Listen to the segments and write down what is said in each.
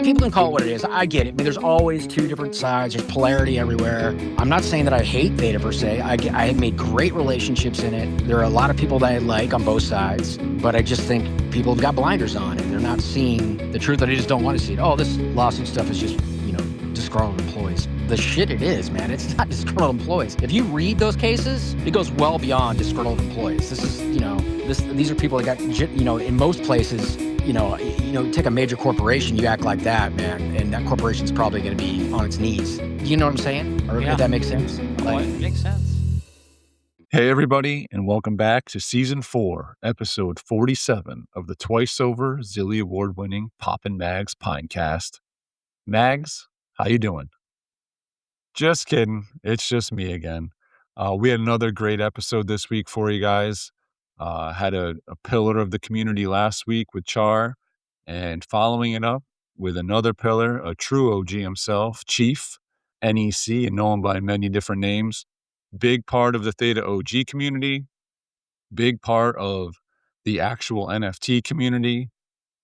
people can call it what it is. I get it. I mean, there's always two different sides. There's polarity everywhere. I'm not saying that I hate Theta per se. I have made great relationships in it. There are a lot of people that I like on both sides, but I just think people have got blinders on and they're not seeing the truth, that they just don't want to see it. Oh, this lawsuit stuff is just, disgruntled employees. The shit it is, man. It's not disgruntled employees. If you read those cases, it goes well beyond disgruntled employees. This is, these are people that got, in most places, take a major corporation, you act like that, man, and that corporation's probably going to be on its knees. You know what I'm saying? Or if that makes sense? It makes sense. Hey, everybody, and welcome back to Season 4, Episode 47 of the twice-over Zilly Award-winning Poppin' Mags Pinecast. Mags, how you doing? Just kidding. It's just me again. We had another great episode this week for you guys. Had a pillar of the community last week with Char, and following it up with another pillar, a true OG himself, Chief, NEC, and known by many different names. Big part of the Theta OG community, big part of the actual NFT community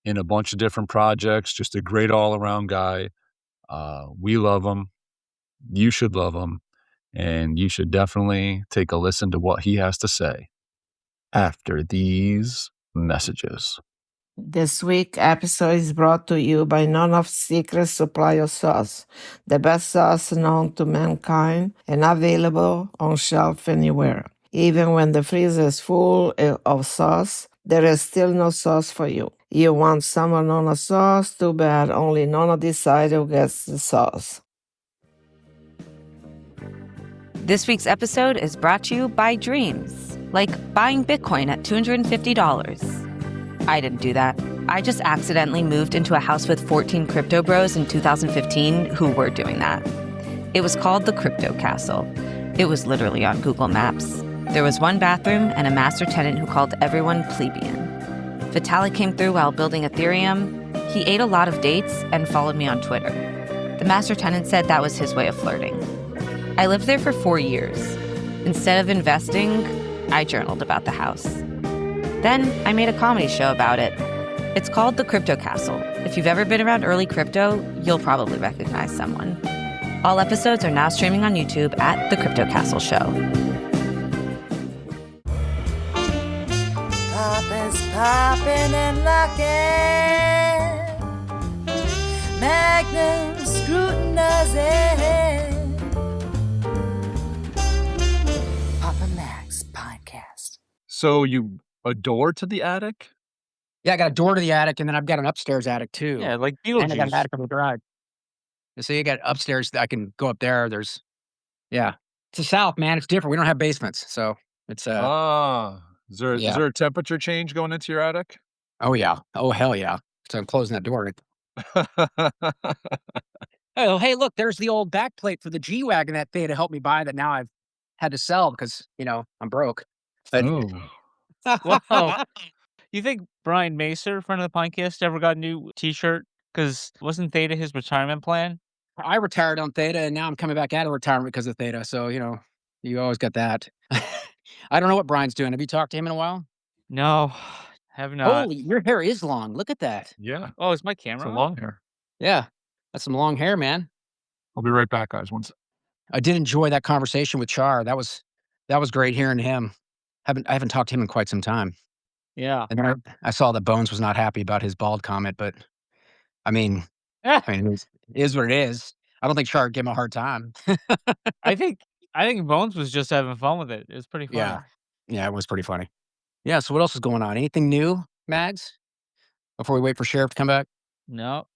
in a bunch of different projects, just a great all-around guy. We love him. You should love him. And you should definitely take a listen to what he has to say after these messages. This week episode is brought to you by none of Secret Supply of Sauce, the best sauce known to mankind and available on shelf anywhere. Even when the freezer is full of sauce, there is still no sauce for you. You want summer Nona sauce? Too bad, only Nona decided gets the sauce. This week's episode is brought to you by dreams, like buying Bitcoin at $250. I didn't do that. I just accidentally moved into a house with 14 crypto bros in 2015 who were doing that. It was called the Crypto Castle. It was literally on Google Maps. There was one bathroom and a master tenant who called everyone plebeian. Vitalik came through while building Ethereum. He ate a lot of dates and followed me on Twitter. The master tenant said that was his way of flirting. I lived there for 4 years. Instead of investing, I journaled about the house. Then I made a comedy show about it. It's called The Crypto Castle. If you've ever been around early crypto, you'll probably recognize someone. All episodes are now streaming on YouTube at The Crypto Castle Show. Popping and locking, Magnum scrutinizing. Papa Max Pinecast. So you a door to the attic? Yeah, I got a door to the attic, and then I've got an upstairs attic, too. Yeah, like And I got an Beetlejuice. attic on the garage. So you got upstairs, I can go up there. It's the South, man. It's different. We don't have basements, so it's Is there a temperature change going into your attic? Oh, yeah. Oh, hell yeah. So I'm closing that door. Oh, hey, look, there's the old backplate for the G-Wagon that Theta helped me buy that now I've had to sell because, I'm broke. But, Wow. You think Brian Macer, friend of the Pinecast, ever got a new T-shirt? Because wasn't Theta his retirement plan? I retired on Theta, and now I'm coming back out of retirement because of Theta. So, you always got that. I don't know what Brian's doing. Have you talked to him in a while? No, have not. Holy, your hair is long. Look at that. Yeah, Oh, is my it's camera a on? long hair. Yeah, that's some long hair, man. I'll be right back, guys. I did enjoy that conversation with Char. That was great hearing him. I haven't talked to him in quite some time. Yeah. And then I saw that Bones was not happy about his bald comment, but I mean, it is what it is. I don't think Char gave him a hard time. I think Bones was just having fun with it. It was pretty funny. Yeah, it was pretty funny. Yeah, so what else is going on? Anything new, Mags? Before we wait for Sheriff to come back? No.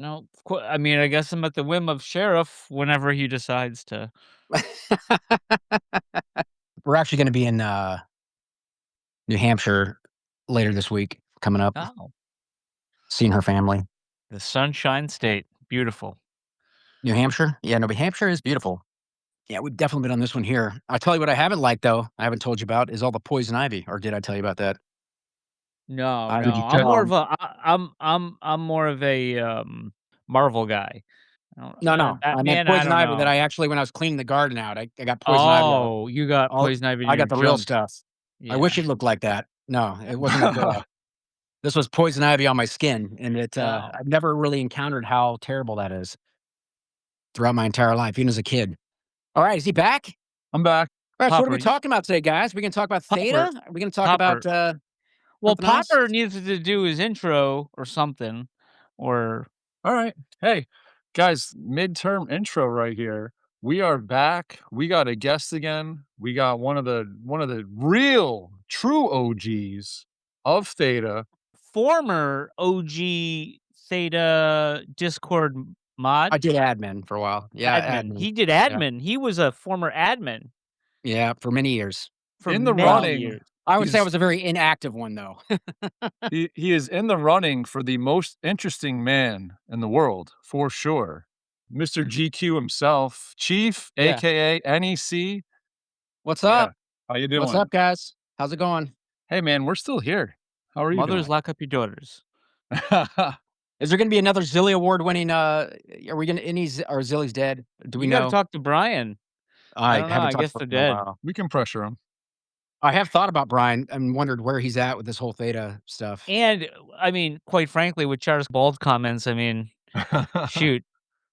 I mean, I guess I'm at the whim of Sheriff whenever he decides to. We're actually going to be in New Hampshire later this week, coming up. Oh, Seeing her family. the Sunshine State. Beautiful. New Hampshire? Yeah, no, New Hampshire is beautiful. Yeah, we've definitely been on this one here. I'll tell you what I haven't liked, though, I haven't told you about, is all the poison ivy. Or did I tell you about that? No, Did you I'm tell more him? of a I'm more of a Marvel guy. No, I meant Batman, poison don't ivy that know. I actually, when I was cleaning the garden out, I got poison ivy. Oh, you got All- poison ivy. in I your got the real junk. stuff. Yeah. I wish it looked like that. No, it wasn't that good. This was poison ivy on my skin, and Oh. I've never really encountered how terrible that is throughout my entire life, even as a kid. All right, is he back? I'm back. All right, so what are Popper, we talking about today, guys? We gonna talk about Popper, Theta? Are we gonna talk about Popper. Well, something else? Popper needs to do his intro or something, or All right. Hey, guys, midterm intro right here. We are back. We got a guest again. We got one of the real true OGs of Theta. former OG Theta Discord mod. I did admin for a while. Yeah, Admin. admin. He did Yeah, admin. He was a former admin yeah, for many years. for In the many running. years. I would say I He's was a very inactive one, though. he is in the running for the most interesting man in the world, for sure. Mr. GQ himself, Chief, Yeah. aka NEC. What's Yeah. up? How you What's doing? up, guys? How's it going? Hey man, we're still here. How are you Mothers doing? lock up your daughters. Is there gonna be another Zilly Award winning? Are we gonna or Zilly's dead? Do we You got to know? talk to Brian. I I don't know. haven't I talked guess to they're him in a dead. while. We can pressure him. I have thought about Brian and wondered where he's at with this whole Theta stuff. And I mean, quite frankly, with Charles Bald comments, I mean, shoot,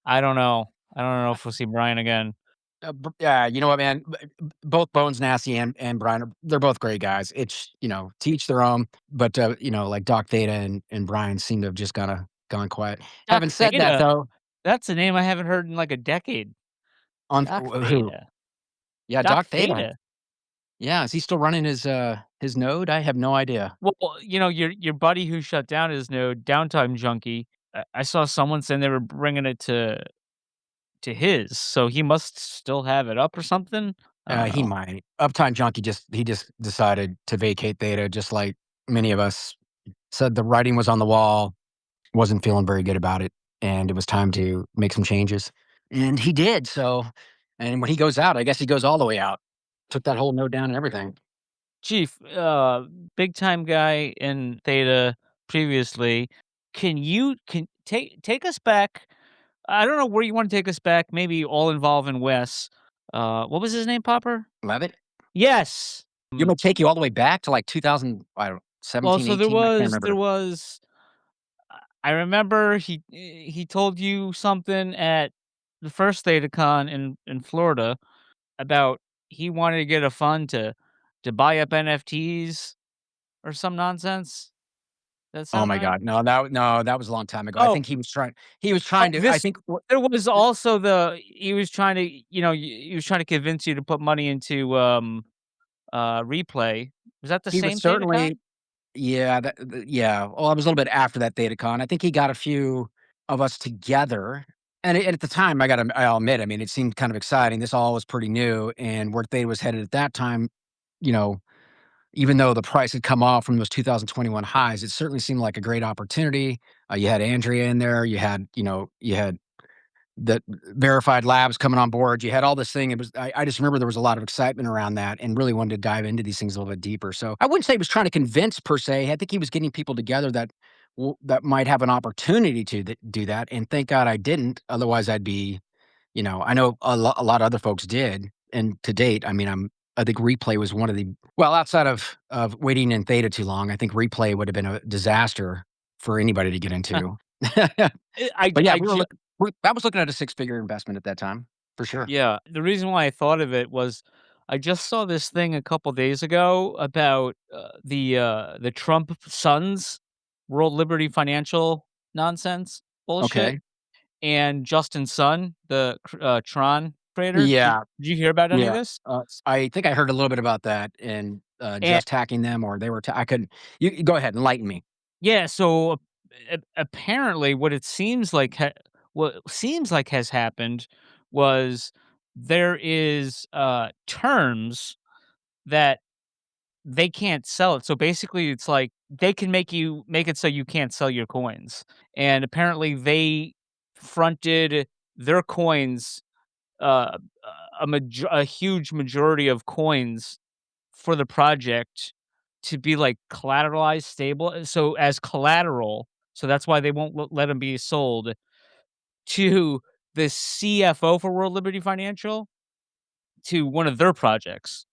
I don't know. I don't know if we'll see Brian again. Yeah, you know what, man? Both Bones Nasty and Brian, they're both great guys. It's to each their own. But like Doc Theta and Brian seem to have just gone quiet. Doc Having said that, Theta, though, that's a name I haven't heard in like a decade. on Doc who? Theta. Yeah, Doc Doc Theta. Theta. Yeah, is he still running his node? I have no idea. Well, your buddy who shut down his node, Downtime Junkie. I saw someone saying they were bringing it to his, so he must still have it up or something. I don't He know. might. Uptime Junkie just decided to vacate Theta, just like many of us. Said the writing was on the wall, wasn't feeling very good about it, and it was time to make some changes. And he did. So, and when he goes out, I guess he goes all the way out. Took that whole node down and everything. Chief, big time guy in Theta previously. Can take us back? I don't know where you want to take us back. Maybe all involving Wes. What was his name, Popper? Levitt, Yes. you want to take you all the way back to like 2000, I don't know, Well, 17, so there 18? I can't was remember. I remember he told you something at the first ThetaCon in Florida about he wanted to get a fund to buy up NFTs or some nonsense. That Oh sound my right? God. No, that was a long time ago. I Oh, think he was trying to, I this think, there was also he was trying to, he was trying to convince you to put money into, Replay. Was that the he was same ThetaCon? certainly, yeah, yeah. Well, I was a little bit after that ThetaCon. I think he got a few of us together. And at the time, I'll admit, I mean, it seemed kind of exciting. This all was pretty new. And where Theta was headed at that time, you know, even though the price had come off from those 2021 highs, it certainly seemed like a great opportunity. You had Andrea in there. You had the verified labs coming on board. You had all this thing. I just remember there was a lot of excitement around that and really wanted to dive into these things a little bit deeper. So I wouldn't say he was trying to convince per se. I think he was getting people together that might have an opportunity to do that. And thank God I didn't. Otherwise I'd be, I know a lot of other folks did. And to date, I mean, I think Replay was one of the, well, outside of waiting in Theta too long, I think Replay would have been a disaster for anybody to get into. But yeah, I ju that was looking at a six-figure investment at that time, for sure. Yeah, the reason why I thought of it was I just saw this thing a couple days ago about, the Trump sons, World Liberty Financial nonsense bullshit, Okay. and Justin Sun, the Tron creator. Did Yeah, did you hear about any of yeah. this? I think I heard a little bit about that and, And just hacking them or they were I couldn't you go ahead, enlighten me. yeah, so apparently what seems like has happened was there is, terms that they can't sell it. So basically it's like they can make it so you can't sell your coins. And apparently they fronted their coins, uh, a huge majority of coins for the project to be like collateralized stable. So as collateral, so that's why they won't let them be sold to the CFO for World Liberty Financial to one of their projects.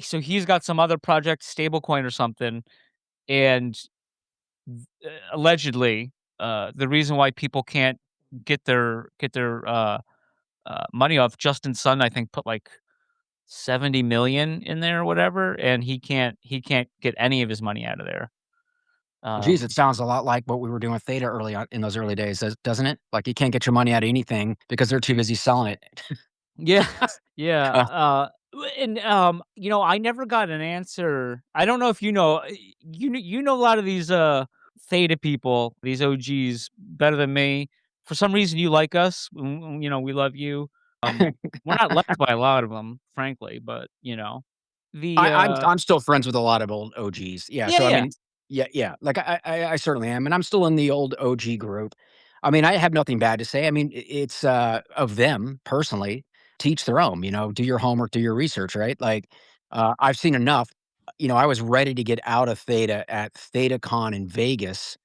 So he's got some other project, stablecoin or something, and allegedly, the reason why people can't get their money off. Justin Sun, I think, put like 70 million in there or whatever, and he can't get any of his money out of there. Geez, it sounds a lot like what we were doing with Theta early on in those early days, doesn't it? Like you can't get your money out of anything because they're too busy selling it. Yeah, yeah. Uh, And I never got an answer. I don't know if you know a lot of these Theta people, these OGs better than me. For some reason, you like us. We love you. We're not liked by a lot of them, frankly, but the I'm still friends with a lot of old OGs. Yeah, yeah, so I yeah, mean, yeah, like I certainly am, and I'm still in the old OG group. I mean, I have nothing bad to say. I mean, it's of them personally. To each their own. Do your homework, do your research, right? Like, I've seen enough. I was ready to get out of Theta at ThetaCon in Vegas.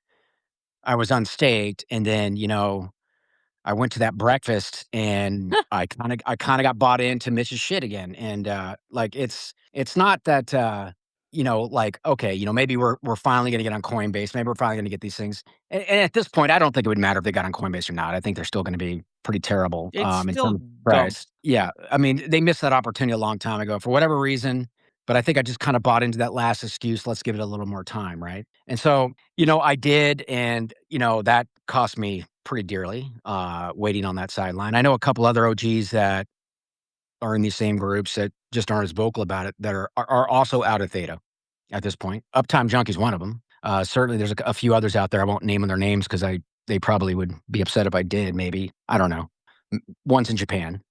I was unstaked, and then I went to that breakfast and I kinda got bought into Mitch's shit again, and, like, it's not that, like, okay, maybe we're finally gonna get on Coinbase, maybe we're finally gonna get these things, and at this point, I don't think it would matter if they got on Coinbase or not. I think they're still gonna be pretty terrible, it's in still terms of dumb. price. Yeah, I mean, they missed that opportunity a long time ago for whatever reason, but I think I just kinda bought into that last excuse, "Let's give it a little more time," right? And so, I did, and, that cost me pretty dearly, waiting on that sideline. I know a couple other OGs that are in these same groups that just aren't as vocal about it that are also out of Theta at this point. Uptime Junkie's one of them. Certainly, there's a few others out there. I won't name their names because they probably would be upset if I did. Maybe I don't know. One's in Japan.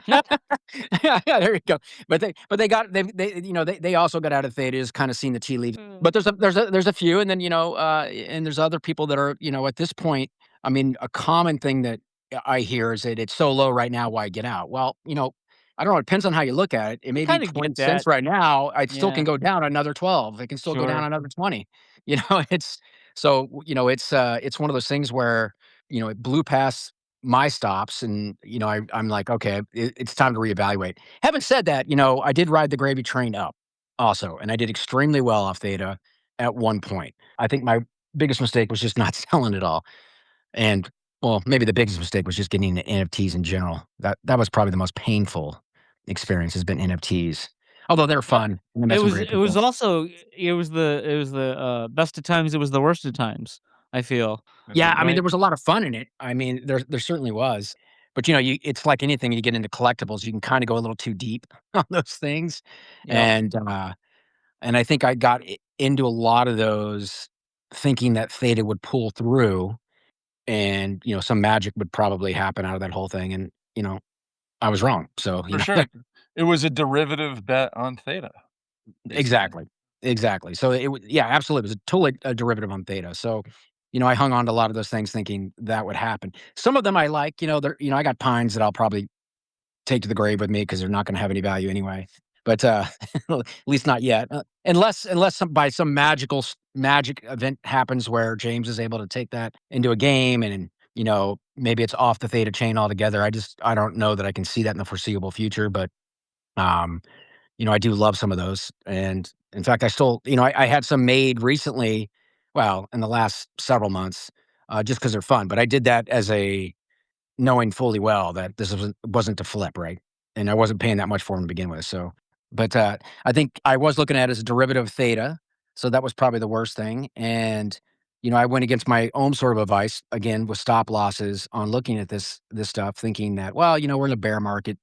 Yeah, there you go. But they also got out of Theta, is kind of seen the tea leaves. But there's a few, and then and there's other people that are at this point. I mean, a common thing that I hear is that it's so low right now. Why get out? Well, I don't know. It depends on how you look at it. It I may be kind of get 20 cents that. right now. It still can Yeah, go down another 12. It can still go down sure. another 20. It's so it's one of those things where it blew past my stops, and I'm like, okay, it's time to reevaluate. Having said that, I did ride the gravy train up also, and I did extremely well off Theta at one point. I think my biggest mistake was just not selling it all, and well, maybe the biggest mistake was just getting into NFTs in general. That was probably the most painful experience, has been NFTs. Although they're Uh, fun and I met some great it was people. also it was the best of times. It was the worst of times. I feel That's Yeah, a I mean, right. there was a lot of fun in it. I mean, there certainly was. But, it's like anything, you get into collectibles, you can kinda go a little too deep on those things, Yep, and I think I got into a lot of those thinking that Theta would pull through and, some magic would probably happen out of that whole thing, and, I was wrong. So, for sure. It was a derivative bet on Theta, basically. exactly, exactly. So yeah, absolutely, it was totally a derivative on Theta. So, I hung on to a lot of those things thinking that would happen. Some of them I like, I got pines that I'll probably take to the grave with me because 'cause they're not gonna have any value anyway. But, at least not yet, unless by some magic event happens where James is able to take that into a game and, maybe it's off the Theta chain altogether. I don't know that I can see that in the foreseeable future, but, um, I do love some of those, and in fact, I still I had some made recently, well, in the last several months, just because 'cause they're fun, but I did that as a knowing fully well that this wasn't to flip, right? And I wasn't paying that much for them to begin with, so but, I think I was looking at it as a derivative of Theta, so that was probably the worst thing, and, I went against my own sort of advice, again, with stop losses on looking at this stuff, thinking that, well, we're in a bear market.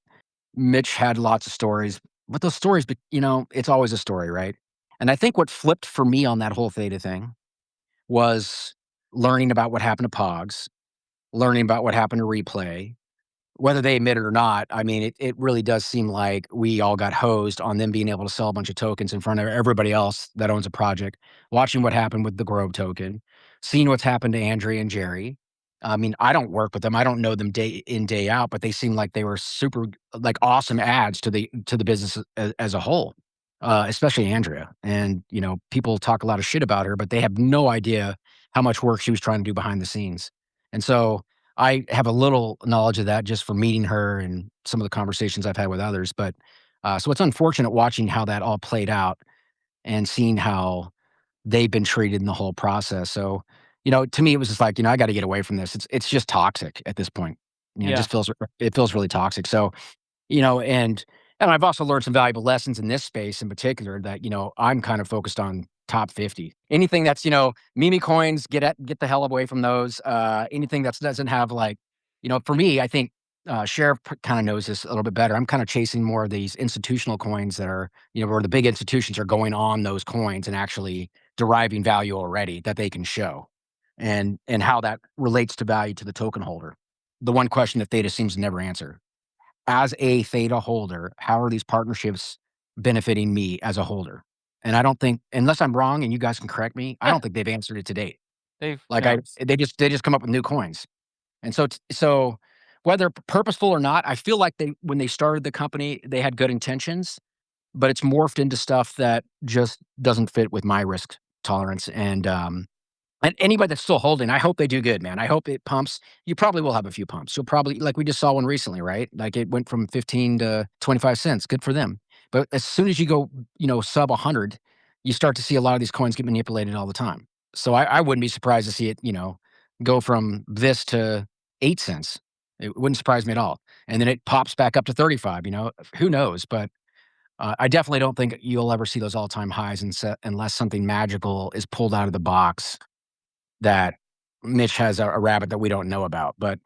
Mitch had lots of stories, but those stories, it's always a story, right? And I think what flipped for me on that whole Theta thing was learning about what happened to Pogs, learning about what happened to Replay, whether they admit it or not. I mean, it really does seem like we all got hosed on them being able to sell a bunch of tokens in front of everybody else that owns a project, watching what happened with the Grove token, seeing what's happened to Andrea and Jerry. I mean, I don't work with them. I don't know them day in, day out, but they seem like they were super like awesome ads to the business as a whole. Especially Andrea. And, people talk a lot of shit about her, but they have no idea how much work she was trying to do behind the scenes. And so I have a little knowledge of that just from meeting her and some of the conversations I've had with others. But so it's unfortunate watching how that all played out and seeing how they've been treated in the whole process. So, to me, it was just like, I got to get away from this. It's just toxic at this point. It Yeah. just feels really toxic. So, and I've also learned some valuable lessons in this space in particular that, I'm kind of focused on top 50. Anything that's, meme coins, get the hell away from those. Anything that doesn't have like, for me, I think Sheriff kind of knows this a little bit better. I'm kind of chasing more of these institutional coins that are, where the big institutions are going on those coins and actually deriving value already that they can show, and how that relates to value to the token holder. The one question that Theta seems to never answer: as a Theta holder, how are these partnerships benefiting me as a holder? And I don't think, unless I'm wrong and you guys can correct me, I Yeah. don't think they've answered it to date. They've Like no. they just come up with new coins. And so whether purposeful or not, I feel like when they started the company, they had good intentions, but it's morphed into stuff that just doesn't fit with my risk tolerance. And anybody that's still holding, I hope they do good, man. I hope it pumps. You probably will have a few pumps. You'll probably, like we just saw one recently, right? Like it went from 15 to 25 cents. Good for them. But as soon as you go, sub 100, you start to see a lot of these coins get manipulated all the time. So I wouldn't be surprised to see it, go from this to 8 cents. It wouldn't surprise me at all. And then it pops back up to 35, who knows? But I definitely don't think you'll ever see those all time highs unless something magical is pulled out of the box that Mitch has a rabbit that we don't know about. But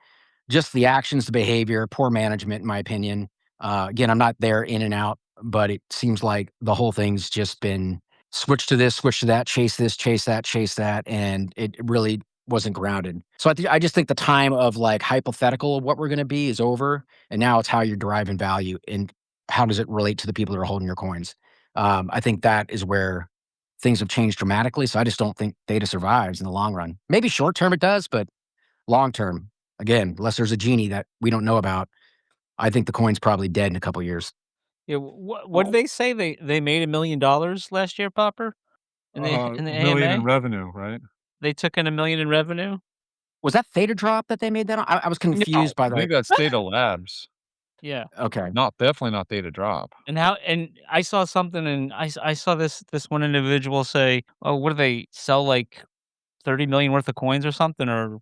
just the actions, the behavior, poor management, in my opinion. Again, I'm not there in and out, but it seems like the whole thing's just been switch to this, switch to that, chase this, chase that, and it really wasn't grounded. So I just think the time of like hypothetical of what we're going to be is over, and now it's how you're deriving value and how does it relate to the people that are holding your coins. I think that is where things have changed dramatically. So I just don't think Theta survives in the long run. Maybe short term it does, but long term, again, unless there's a genie that we don't know about, I think the coin's probably dead in a couple years. Yeah. What did they say? They made $1 million last year, Popper, in the Million in AMA. revenue, right? They took in $1 million in revenue. Was that Theta drop that they made that on? I was No. confused by I think the. that's Theta Labs. Yeah. Okay. Definitely not Theta Drop. And I saw something, and I saw this one individual say, "Oh, what do they sell, like 30 million worth of coins or something, or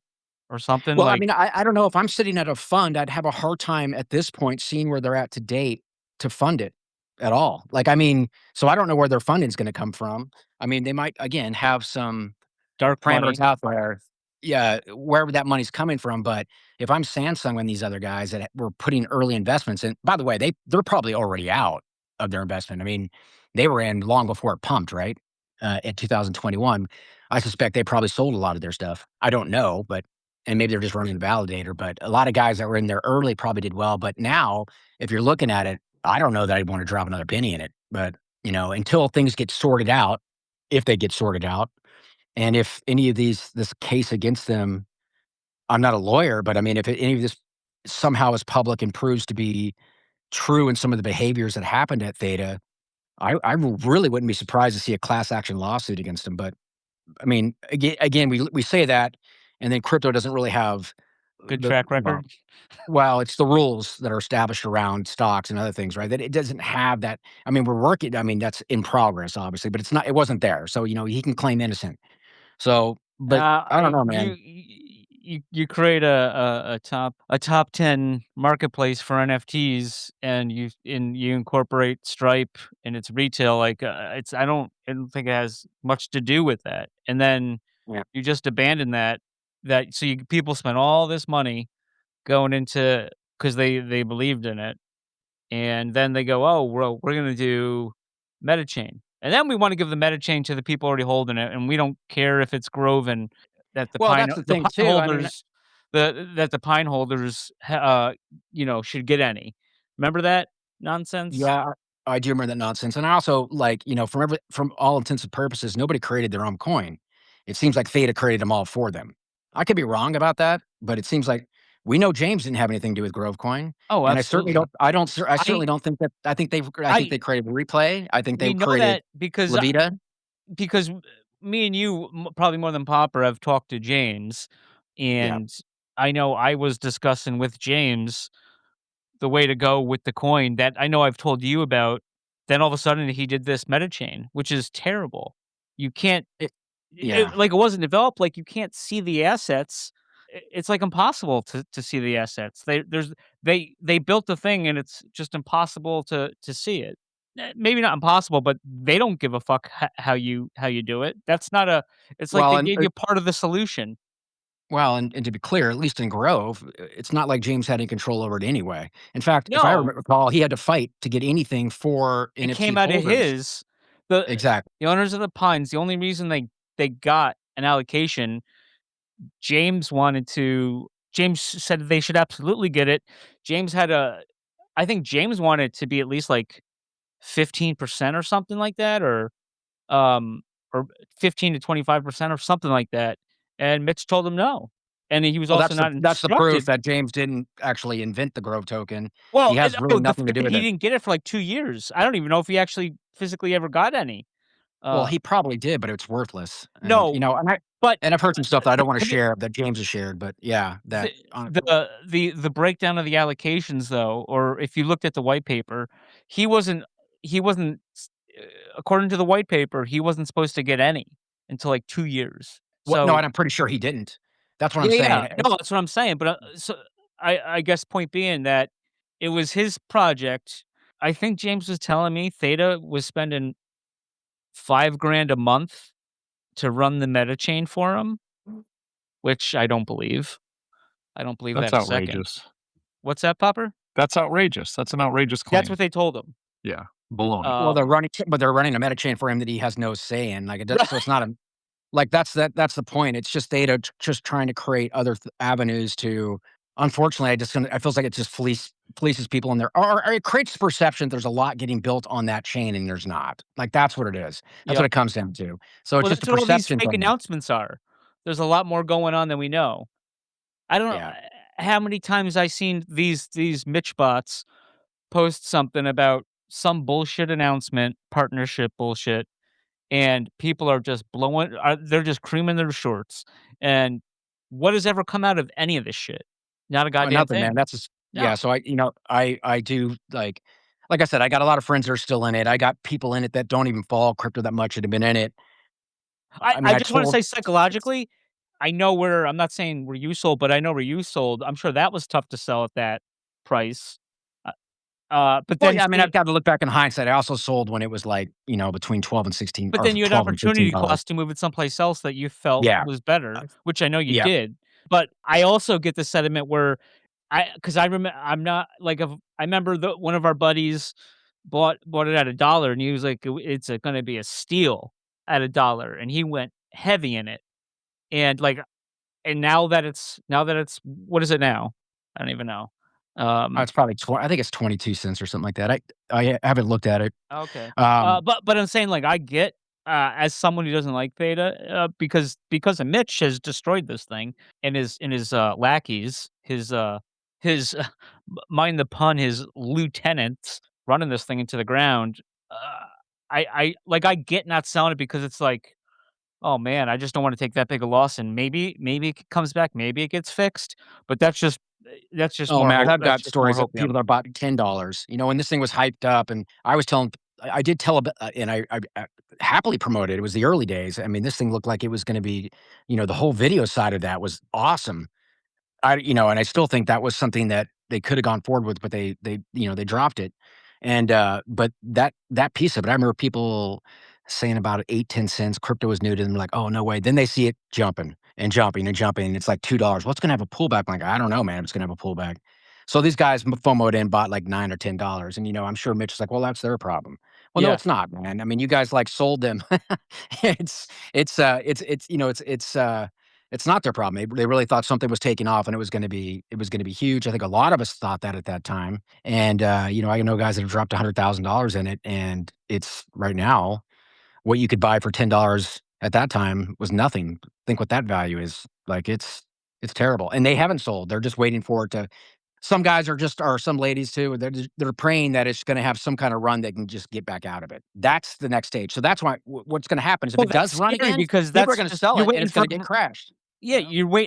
something Well, I like." mean, I don't know if I'm sitting at a fund, I'd have a hard time at this point seeing where they're at to date to fund it at all. Like, I mean, so I don't know where their funding's going to come from. I mean, they might again have some Dark parameters money. out there. Yeah, wherever that money's coming from. But if I'm Samsung and these other guys that were putting early investments in, by the way, they're probably already out of their investment. I mean, they were in long before it pumped, right? In 2021. I suspect they probably sold a lot of their stuff. I don't know, but and maybe they're just running the validator. But a lot of guys that were in there early probably did well. But now, if you're looking at it, I don't know that I'd want to drop another penny in it. But until things get sorted out, if they get sorted out, and if any of this case against them, I'm not a lawyer, but I mean, if any of this somehow is public and proves to be true in some of the behaviors that happened at Theta, I really wouldn't be surprised to see a class action lawsuit against them. But I mean, again, we say that, and then crypto doesn't really have Good the track record. well, it's the rules that are established around stocks and other things, right? That it doesn't have that. I mean, we're working. I mean, that's in progress, obviously, but it's not. It wasn't there, so he can claim innocent. So, but I don't know, man. You create a top 10 marketplace for NFTs, and you incorporate Stripe and its retail, like, I don't think it has much to do with that, and then Yeah. you just abandon that so people spend all this money going into, because they believed in it, and then they go, "Oh, we're gonna do MetaChain." And then we wanna give the MetaChain to the people already holding it, and we don't care if it's Groven, that Well, that's the the thing pine too. I mean, holders that the pine holders should get any. Remember that nonsense? yeah, I do remember that nonsense, and I also like, from all intents and purposes, nobody created their own coin. It seems like Theta created them all for them. I could be wrong about that, but it seems like we know James didn't have anything to do with Grove Coin, Oh, and I certainly absolutely. don't. I I certainly don't think that. I think I they created Replay. I think they we know created that because Levita. because me and you, probably more than Popper, have talked to James, Yeah. and I know I was discussing with James the way to go with the coin that I know I've told you about. Then all of a sudden he did this meta chain, which is terrible. You can't Yeah. like, it wasn't developed, like, you can't see the assets. It's, like, impossible to see the assets. They built the thing, and it's just impossible to see it. Maybe not impossible, but they don't give a fuck how you do it. That's not a it's like Well, they gave you part of the solution. and to be clear, at least in Grove, it's not like James had any control over it anyway. In fact, if I No, recall, he had to fight to get anything for it NFT came out of holders. his the Exactly. the owners of the Pines, the only reason they got an allocation, James said they should absolutely get it. James had a I think James wanted to be at least, like, 15% or something like that, um, or 15 to 25% or something like that, and Mitch told him no, and he was Well, also not that's the proof instructed. that James didn't actually invent the Grove token. He Well, has really no, the nothing to fact do that with he it. didn't get it for, like, 2 years. I don't even know if he actually physically ever got any. Well, Uh, he probably did, but it's worthless. And, no, but and I've heard some stuff that I don't wanna the share that James has shared, but yeah, the that the breakdown of the allocations, though, or if you looked at the white paper, he wasn't he wasn't s according to the white paper, he wasn't supposed to get any until, like, 2 years. what no, So and I'm pretty sure he didn't. That's what I'm yeah, saying. yeah. No, that's what I'm saying, but, so I guess point being that it was his project. I think James was telling me Theta was spending 5 grand a month to run the meta chain for him, which I don't believe. I don't believe That's that a second. outrageous. What's that, Popper? That's outrageous. That's an outrageous That's claim. what they told him. Yeah, baloney. Well, Uh, they're running a meta chain for him that he has no say in, like, right. so it's not a like, that's the point. It's just Theta just trying to create other avenues to unfortunately, I feels like it just fleeces people in there, or it creates the perception there's a lot getting built on that chain, and there's not. Like, that's what it is. That's what Yep. it comes down to. So it's Well, just a that's what all these perception fake thing. announcements are. There's a lot more going on than we know. I don't know Yeah. how many times I seen these Mitch bots post something about some bullshit announcement, partnership bullshit, and people are just they're just creaming their shorts. And what has ever come out of any of this shit? Not a Oh, goddamn nothing, man. thing. That's just yeah, No. so I do, like I said, I got a lot of friends that are still in it. I got people in it that don't even follow crypto that much that have been in it. I mean, I I just wanna told say psychologically, I know where I'm not saying where you sold, but I know where you sold. I'm sure that was tough to sell at that price. Uh, but well, then yeah, I mean, seeing I've got to look back in hindsight. I also sold when it was like, between 12 and 16 but or then you had 12 and opportunity $15. cost to move it someplace else that you felt Yeah. was better, which I know you Yeah. did. But I also get the sentiment where because I remember I'm not like I remember one of our buddies bought it at $1, and he was like, It's gonna be a steal at $1," and he went heavy in it. And like, and now that it's what is it now? I don't even know. Um, It's probably I think it's 22 cents or something like that. I haven't looked at it. okay. Um, But I'm saying, like, I get, as someone who doesn't like Theta, because of Mitch has destroyed this thing and his lackeys, his mind the pun, his lieutenants running this thing into the ground. Uh, I get not selling it because it's like, oh man, I just don't want to take that big a loss, and maybe it comes back, maybe it gets fixed, but oh man, I've That's got just more stories of hopium. people that bought $10. When this thing was hyped up, and I was telling, I did tell, and I happily promoted. It was the early days. I mean, this thing looked like it was going to be, the whole video side of that was awesome. And I still think that was something that they could have gone forward with, but they dropped it. And, but that piece of it, I remember people saying about it, 8, 10 cents, crypto was new to them, like, "Oh, no way." Then they see it jumping and jumping and jumping, and it's like $2. What's gonna have a pullback? I'm like, "I don't know, man. It's gonna have a pullback." So these guys FOMO'd in, bought like 9 or $10, and, I'm sure Mitch is like, "Well, that's their problem." Well, no, Yeah. it's not, man. I mean, you guys, like, sold them. It's not their problem. They really thought something was taking off and it was gonna be huge. I think a lot of us thought that at that time. And, I know guys that have dropped $100,000 in it, and it's right now, what you could buy for $10 at that time was nothing. Think what that value is. Like, it's terrible. And they haven't sold. They're just waiting for it to some guys or some ladies too, they're praying that it's gonna have some kind of run they can just get back out of it. That's the next stage. So that's why what's gonna happen is if Well, it that's does run scary again, because people are that's gonna just sell you're it and waiting it's for gonna get crashed. yeah,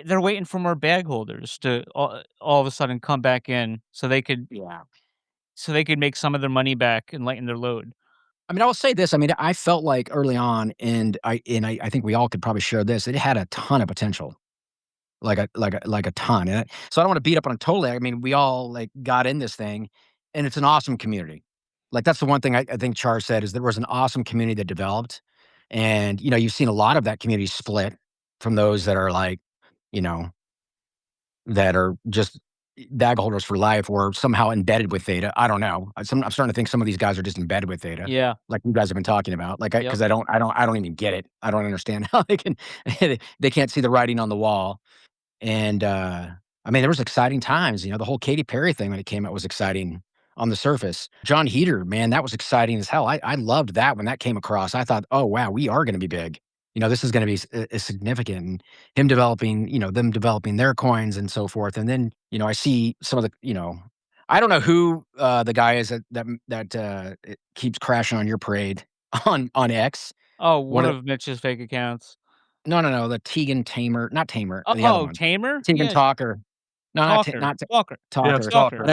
they're waiting for more bag holders to all of a sudden come back in so they could Yeah. make some of their money back and lighten their load. I mean, I will say this. I mean, I felt like early on, and I think we all could probably share this. It had a ton of potential, like a ton. So I don't want to beat up on it totally. I mean, we all like got in this thing, and it's an awesome community. Like that's the one thing I think Char said is there was an awesome community that developed, and you've seen a lot of that community split from those that are like, you know, that are just bag holders for life or somehow embedded with Theta. I don't know. I'm starting to think some of these guys are just embedded with Theta, Yeah. like you guys have been talking about. Like, Yep. because I don't even get it. I don't understand how they can, they can't see the writing on the wall. And I mean, there was exciting times. The whole Katy Perry thing when it came out was exciting on the surface. John Heater, man, that was exciting as hell. I loved that when that came across. I thought, oh wow, we are going to be big. This is going to be significant. And him developing, them developing their coins and so forth. And then, I see some of the, I don't know who the guy is that it keeps crashing on your parade on X. Oh, One one of of Mitch's fake accounts. no, the Tegan Tamer, not Tamer, the other Oh, one, Tamer? Tegan Yeah, Talker. No, Talker. not Talker. Yeah, Talker. Talker. And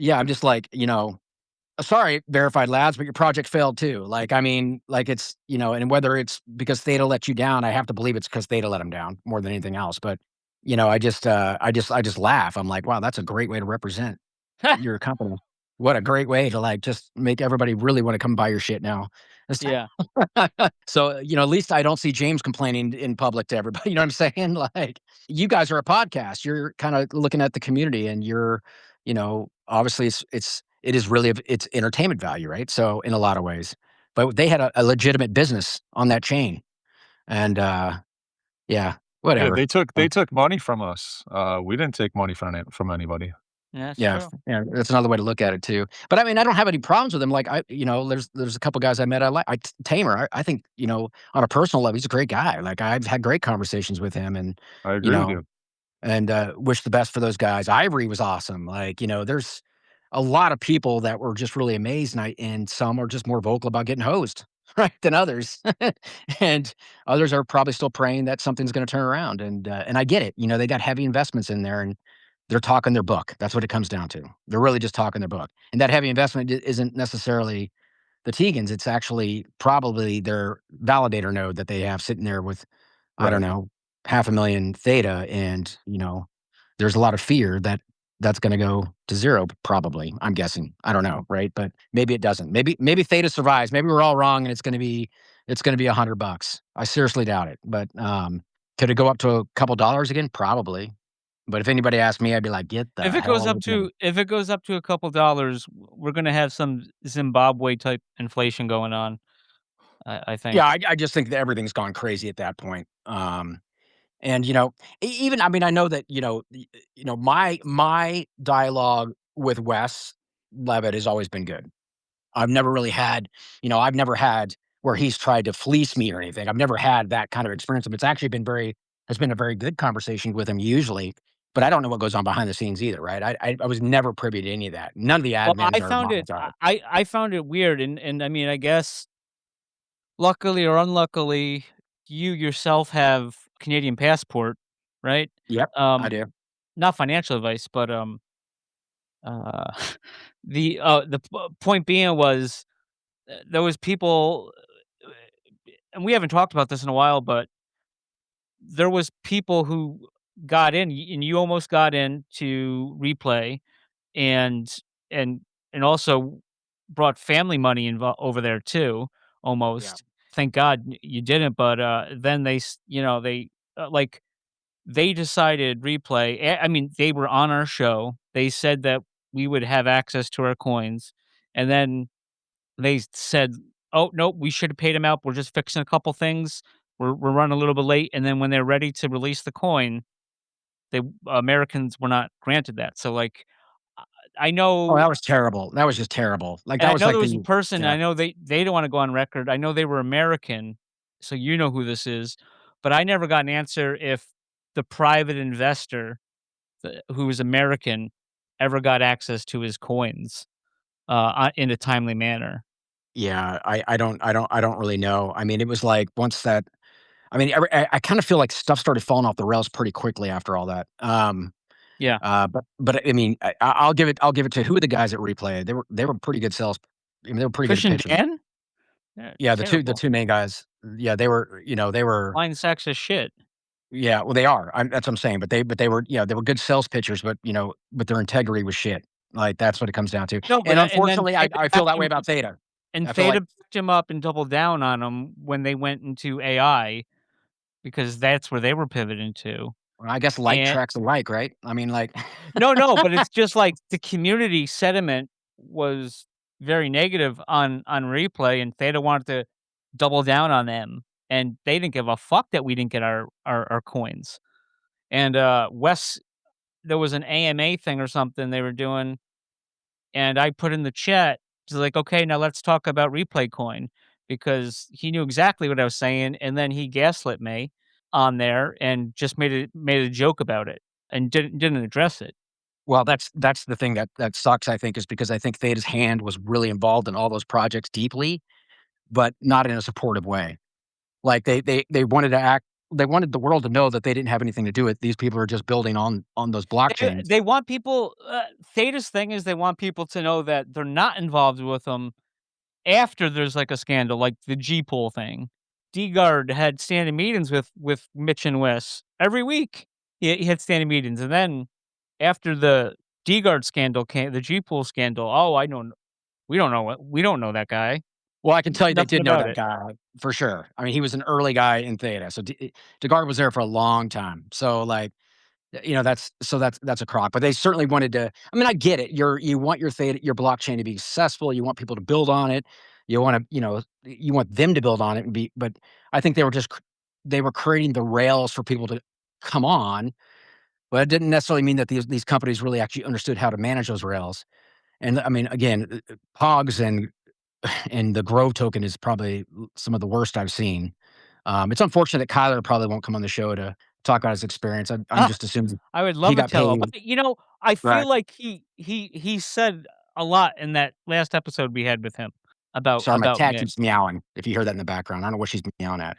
I'm just like, sorry, verified labs, but your project failed too. Like, I mean, like it's, and whether it's because Theta let you down, I have to believe it's because Theta let them down more than anything else. But, I just laugh. I'm like, wow, that's a great way to represent your company. What a great way to like just make everybody really want to come buy your shit now. Yeah. So, at least I don't see James complaining in public to everybody. You know what I'm saying? Like, you guys are a podcast. You're kind of looking at the community, and you're, obviously it is really it's entertainment value, right? So in a lot of ways, but they had a legitimate business on that chain, and yeah, Yeah, whatever. they took money from us. We didn't take money from anybody. Yeah, that's Yeah, true. yeah, that's another way to look at it too. But I mean, I don't have any problems with him. Like there's a couple guys I met. I like Tamer. I think on a personal level, he's a great guy. Like I've had great conversations with him, and I you agree with know, you. and wish the best for those guys. Ivory was awesome. Like there's a lot of people that were just really amazed, and some are just more vocal about getting hosed, right, than others, and others are probably still praying that something's going to turn around. And I get it. They got heavy investments in there, and they're talking their book. That's what it comes down to. They're really just talking their book. And that heavy investment isn't necessarily the Tegans. It's actually probably their validator node that they have sitting there with, I don't Right. know, 500,000 Theta. And, there's a lot of fear that that's going to go to zero, probably. I'm guessing. I don't know. Right. But maybe it doesn't. Maybe Theta survives. Maybe we're all wrong and it's going to be $100. I seriously doubt it. But could it go up to a couple dollars again? Probably. But if anybody asked me, I'd be like, "Get the If it goes hell up away from me." to a couple dollars, we're gonna have some Zimbabwe type inflation going on, I think. Yeah, I just think that everything's gone crazy at that point. And even I mean, I know that my dialogue with Wes Levitt has always been good. I've never had where he's tried to fleece me or anything. I've never had that kind of experience. But it's actually has been a very good conversation with him usually. But I don't know what goes on behind the scenes either, right? I was never privy to any of that. None of the Well, admins or mods are. I found it weird, and I mean, I guess luckily or unluckily, you yourself have Canadian passport, right? Yep, I Um, do. Not financial advice, but, uh, the point being was, there was people, and we haven't talked about this in a while, but there was people who got in, and you almost got in to replay, and and and also brought family money over there too, Yeah. almost. Thank God you didn't, but, then they, like, they decided replay I mean, they were on our show. They said that we would have access to our coins, and then they said, "Oh, nope, we should have paid them out. We're just fixing a couple things. We're running a little bit late." And then when they're ready to release the coin, they Americans were not granted that. So, like, I Oh, know that was terrible. That was just terrible. Like, and that I was know like there was a the person, yeah. I know they don't wanna go on record. I know they were American, so you know who this is, but I never got an answer if the private investor, who was American, ever got access to his coins, in a timely manner. Yeah, I don't really know. I mean, it was like once that I mean, I kind of feel like stuff started falling off the rails pretty quickly after all that. Yeah. But I mean, I'll give it to who are the guys at Replay? They were pretty good sales. I mean, they were pretty good at Christian pitching. Dan? Yeah, the terrible. two main guys. Yeah, they were, they were. Line sexist shit. Yeah, well, they are. That's what I'm saying. But they were, they were good sales pitchers, but their integrity was shit. Like that's what it comes down to. No, but And and then unfortunately, Theta I feel backed that way him about Theta. and I feel Theta like, backed him up and doubled down on him when they went into AI because that's where they were pivoting to. well, I guess like And tracks alike, right? I mean, like, no, but it's just like the community sentiment was very negative on Replay, and Theta wanted to double down on them, and they didn't give a fuck that we didn't get our coins. And, Wes there was an AMA thing or something they were doing, and I put in the chat, just like, "Okay, now let's talk about Replay Coin," because he knew exactly what I was saying, and then he gaslit me on there and just made a joke about it and didn't address it. well, that's the thing that sucks. I think is because I think Theta's hand was really involved in all those projects deeply, but not in a supportive way. Like they wanted to act. They wanted the world to know that they didn't have anything to do with these people are just building on those blockchains. They want people Theta's thing is they want people to know that they're not involved with them after there's, like, a scandal, like the G-Pool thing. D-Guard had standing meetings with Mitch and Wes every week. He had standing meetings, and then after the D-Guard scandal came the G-Pool scandal, "Oh, I don't we don't know that guy. Well, I can tell you they Nothing did know about that it." guy for sure. I mean, he was an early guy in Theta, so DeGard was there for a long time. So like, that's a crock. But they certainly wanted to. I mean, I get it. You want your Theta, your blockchain to be successful. You want people to build on it. You want to, you want them to build on it and be. But I think they were creating the rails for people to come on. But it didn't necessarily mean that these companies really actually understood how to manage those rails. And I mean, again, Pogs and the Grove token is probably some of the worst I've seen. It's unfortunate that Kyler probably won't come on the show to talk about his experience. I'm just assuming I would he love to got tell him, paid. but, I Right. feel like he said a lot in that last episode we had with him Sorry, my about cat Mitch. keeps meowing. If you hear that in the background, I don't know what she's meowing at.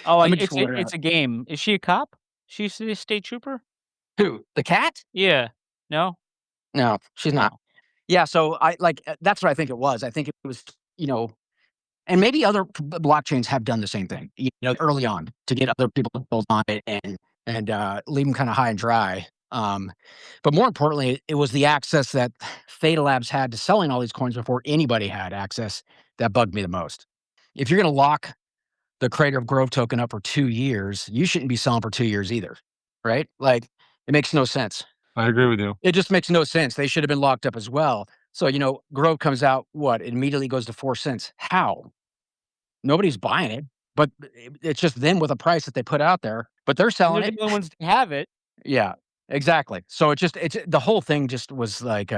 Oh, Let me just let her it's out. a game. Is she a cop? She's a state trooper? Who? The cat? Yeah. No? No, she's not. Oh. Yeah. So that's what I think it was. I think it was, you know, and maybe other blockchains have done the same thing, early on to get other people to build on it and leave them kind of high and dry. But more importantly, it was the access that Theta Labs had to selling all these coins before anybody had access that bugged me the most. If you're going to lock the Creator of Grove token up for 2 years, you shouldn't be selling for 2 years either, right? Like it makes no sense. I agree with you. It just makes no sense. They should have been locked up as well. So, Grove comes out, what? It immediately goes to 4 cents. How? Nobody's buying it, but it's just them with a price that they put out there, but they're And they're selling the it. only ones to have it. Yeah, exactly. So it's the whole thing just was like,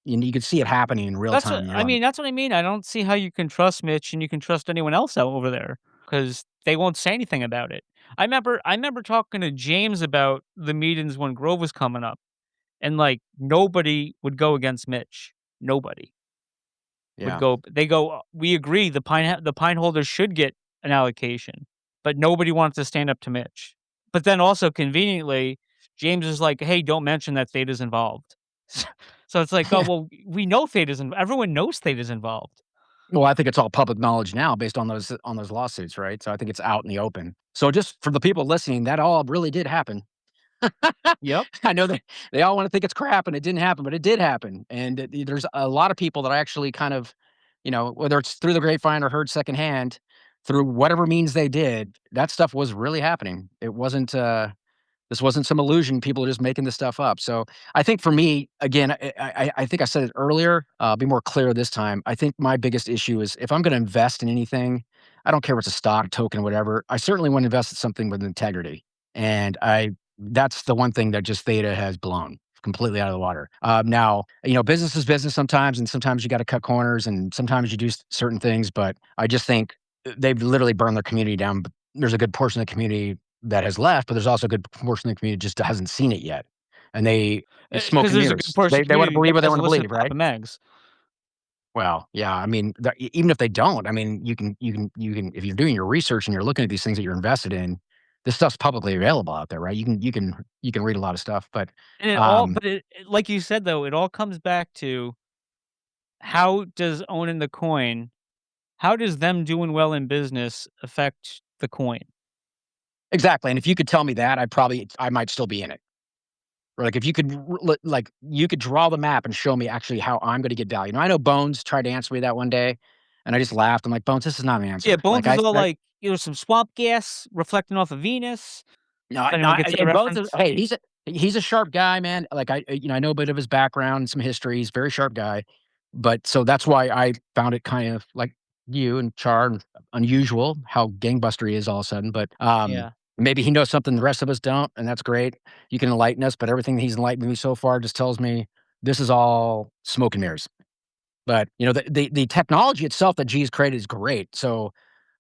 you could see it happening in real time. And you're like, That's what I mean. I don't see how you can trust Mitch and you can trust anyone else out over there because they won't say anything about it. I remember talking to James about the meetings when Grove was coming up, and, like, nobody would go against Mitch. Nobody would yeah. go they go, "We agree the pine holders should get an allocation," but nobody wanted to stand up to Mitch. But then also conveniently, James is like, "Hey, don't mention that Theta's involved." So it's like, "Oh, well, we know Theta's in everyone knows Theta's involved." Well, I think it's all public knowledge now based on those lawsuits, right? So I think it's out in the open. So just for the people listening, that all really did happen. Yep. I know that they all want to think it's crap and it didn't happen, but it did happen. And there's a lot of people that I actually kind of, whether it's through the grapevine or heard secondhand, through whatever means they did, that stuff was really happening. It wasn't, this wasn't some illusion. People are just making this stuff up. So I think for me, again, I think I said it earlier. I'll be more clear this time. I think my biggest issue is if I'm going to invest in anything, I don't care if it's a stock, token, whatever. I certainly want to invest in something with integrity. And that's the one thing that just Theta has blown completely out of the water. Now, business is business sometimes, and sometimes you got to cut corners, and sometimes you do certain things. But I just think they've literally burned their community down. But there's a good portion of the community that has left, but there's also a good portion of the community just hasn't seen it yet, and it's smoke Because and there's a good mirrors. portion of the They want to community believe that what they want doesn't to listen to believe, right? Papa Megs. Well, yeah, I mean, even if they don't, I mean, you can if you're doing your research and you're looking at these things that you're invested in, this stuff's publicly available out there, right? You can read a lot of stuff, but And um, like you said, though, it all comes back to how does owning the coin how does them doing well in business affect the coin? Exactly. And if you could tell me that, I might still be in it. Or like if you could like you could draw the map and show me actually how I'm going to get value. Now I know Bones tried to answer me that one day, and I just laughed. I'm like, Bones, this is not an Yeah, answer. Bones was all like, some swamp gas reflecting off of Venus. No, If no, anyone gets that and both of reference. hey, he's a sharp guy, man. Like I know a bit of his background and some history. He's a very sharp guy. But so that's why I found it kind of like you and Char unusual how gangbuster he is all of a sudden. But Yeah. maybe he knows something the rest of us don't, and that's great. You can enlighten us, but everything he's enlightened me so far just tells me this is all smoke and mirrors. But, the technology itself that G's created is great, so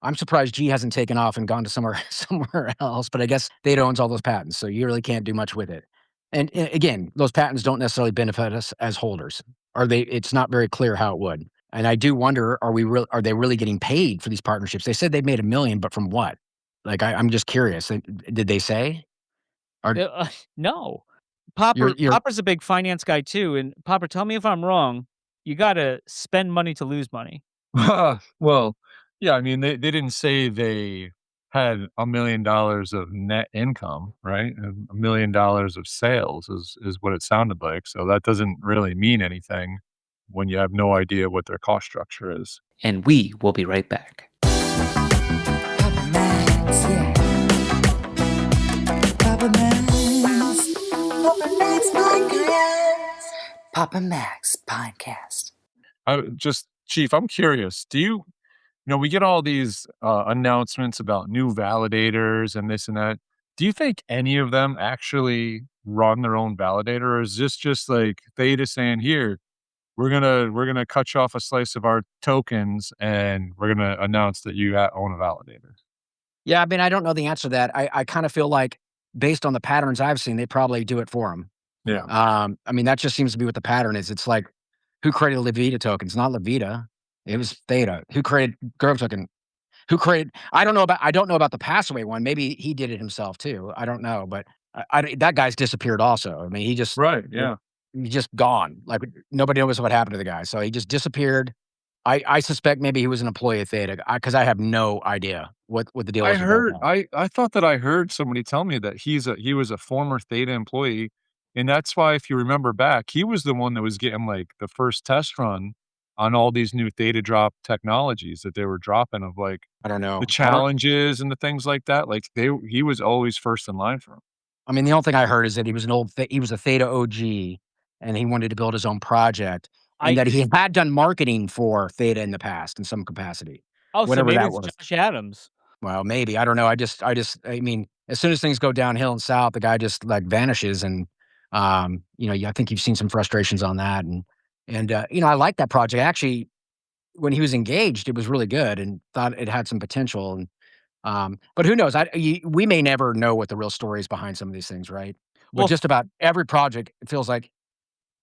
I'm surprised G hasn't taken off and gone to somewhere somewhere else, but I guess Theta owns all those patents, so you really can't do much with it. And, again, those patents don't necessarily benefit us as holders, or it's not very clear how it would. And I do wonder, are they really getting paid for these partnerships? They said they made $1,000,000, but from what? Like, I'm just curious, did they say? Or No. you're Popper's a big finance guy too, and Popper, tell me if I'm wrong. You gotta spend money to lose money. Well, yeah, I mean, they didn't say they had $1,000,000 of net income, right? And $1,000,000 of sales is what it sounded like, so that doesn't really mean anything when you have no idea what their cost structure is. And we will be right back. Papa Max, yeah. Papa Max. Papa Max Podcast. Papa Max Podcast. Chief, I'm curious, we get all these, announcements about new validators and this and that. Do you think any of them actually run their own validator, or is this just like Theta saying, "Here, we're gonna cut you off a slice of our tokens, and we're gonna announce that you own a validator"? Yeah, I mean, I don't know the answer to that. I kinda feel like based on the patterns I've seen, they probably do it for him. Yeah. I mean, that just seems to be what the pattern is. It's like, who created Levita tokens? Not Levita. It was Theta. Who created Grove token? Who created I don't know about the passaway one. Maybe he did it himself too. I don't know, but that guy's disappeared also. I mean, Right, yeah. he's just gone. Like nobody knows what happened to the guy. So he just disappeared. I suspect maybe he was an employee of Theta because I have no idea what the deal I is with that heard guy. I thought that I heard somebody tell me that he was a former Theta employee, and that's why, if you remember back, he was the one that was getting, like, the first test run on all these new Theta drop technologies that they were dropping of, like, I don't the know. challenges and the things like that, like, he was always first in line for 'em. I mean, the only thing I heard is that he was a Theta OG, and he wanted to build his own project, and I that he had done marketing for Theta in the past in some capacity, So whatever maybe that it's was. Josh Adams. Well, maybe, I don't know. I mean, as soon as things go downhill and south, the guy just, like, vanishes, and, I think you've seen some frustrations on that, and I like that project. Actually, when he was engaged, it was really good and thought it had some potential, and, but who knows? We may never know what the real story is behind some of these things, right? But Well, just about every project, it feels like,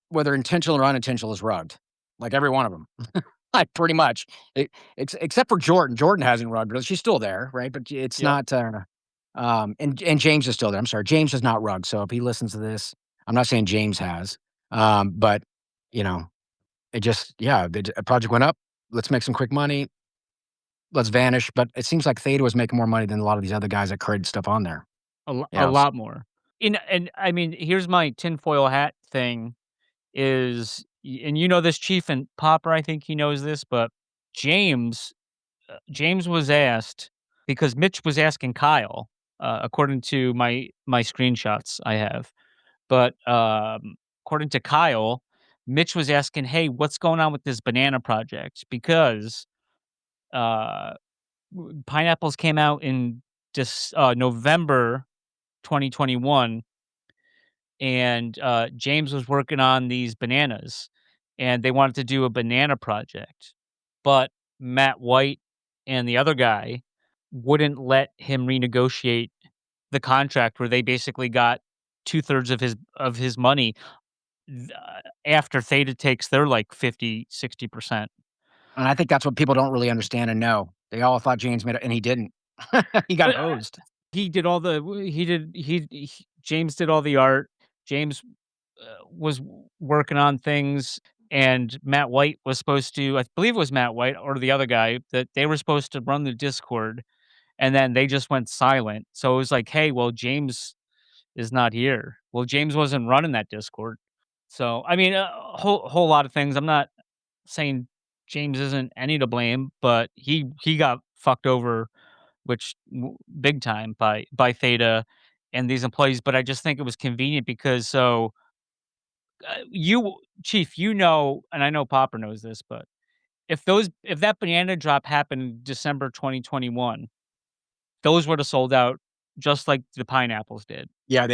whether intentional or unintentional, is rugged, like every one of them. Like, pretty much, except for Jordan. Jordan hasn't rugged, but she's still there, right? But it's yeah. not, and James is still there. I'm sorry, James is not rugged, so if he listens to this, I'm not saying James has, but, you know, it just yeah, a project went up, let's make some quick money, let's vanish, but it seems like Theta was making more money than a lot of these other guys that created stuff on there. A Yeah, lot more. And I mean, here's my tinfoil hat thing and you know this, Chief, and Popper, I think he knows this, but James James was asked because Mitch was asking Kyle, according to my screenshots I have. But according to Kyle, Mitch was asking, "Hey, what's going on with this banana project?" Because uh, pineapples came out in November 2021, and James was working on these bananas, and they wanted to do a banana project, but Matt White and the other guy wouldn't let him renegotiate the contract where they basically got 2/3 of his money after Theta takes their, like, 50-60%. and I think that's what people don't really understand and know. They all thought James made it, and he didn't. He got But hosed. he did all the he did he James did all the art. James was working on things, and Matt White was supposed to, I believe it was Matt White or the other guy, that they were supposed to run the Discord, and then they just went silent. So it was like, hey, well, James is not here. Well, James wasn't running that Discord. So I mean, a whole lot of things. I'm not saying James isn't any to blame, but he got fucked over, which big time by Theta and these employees. But I just think it was convenient because you, Chief, and I know Popper knows this, but if that banana drop happened December 2021, those would have sold out just like the pineapples did. Yeah,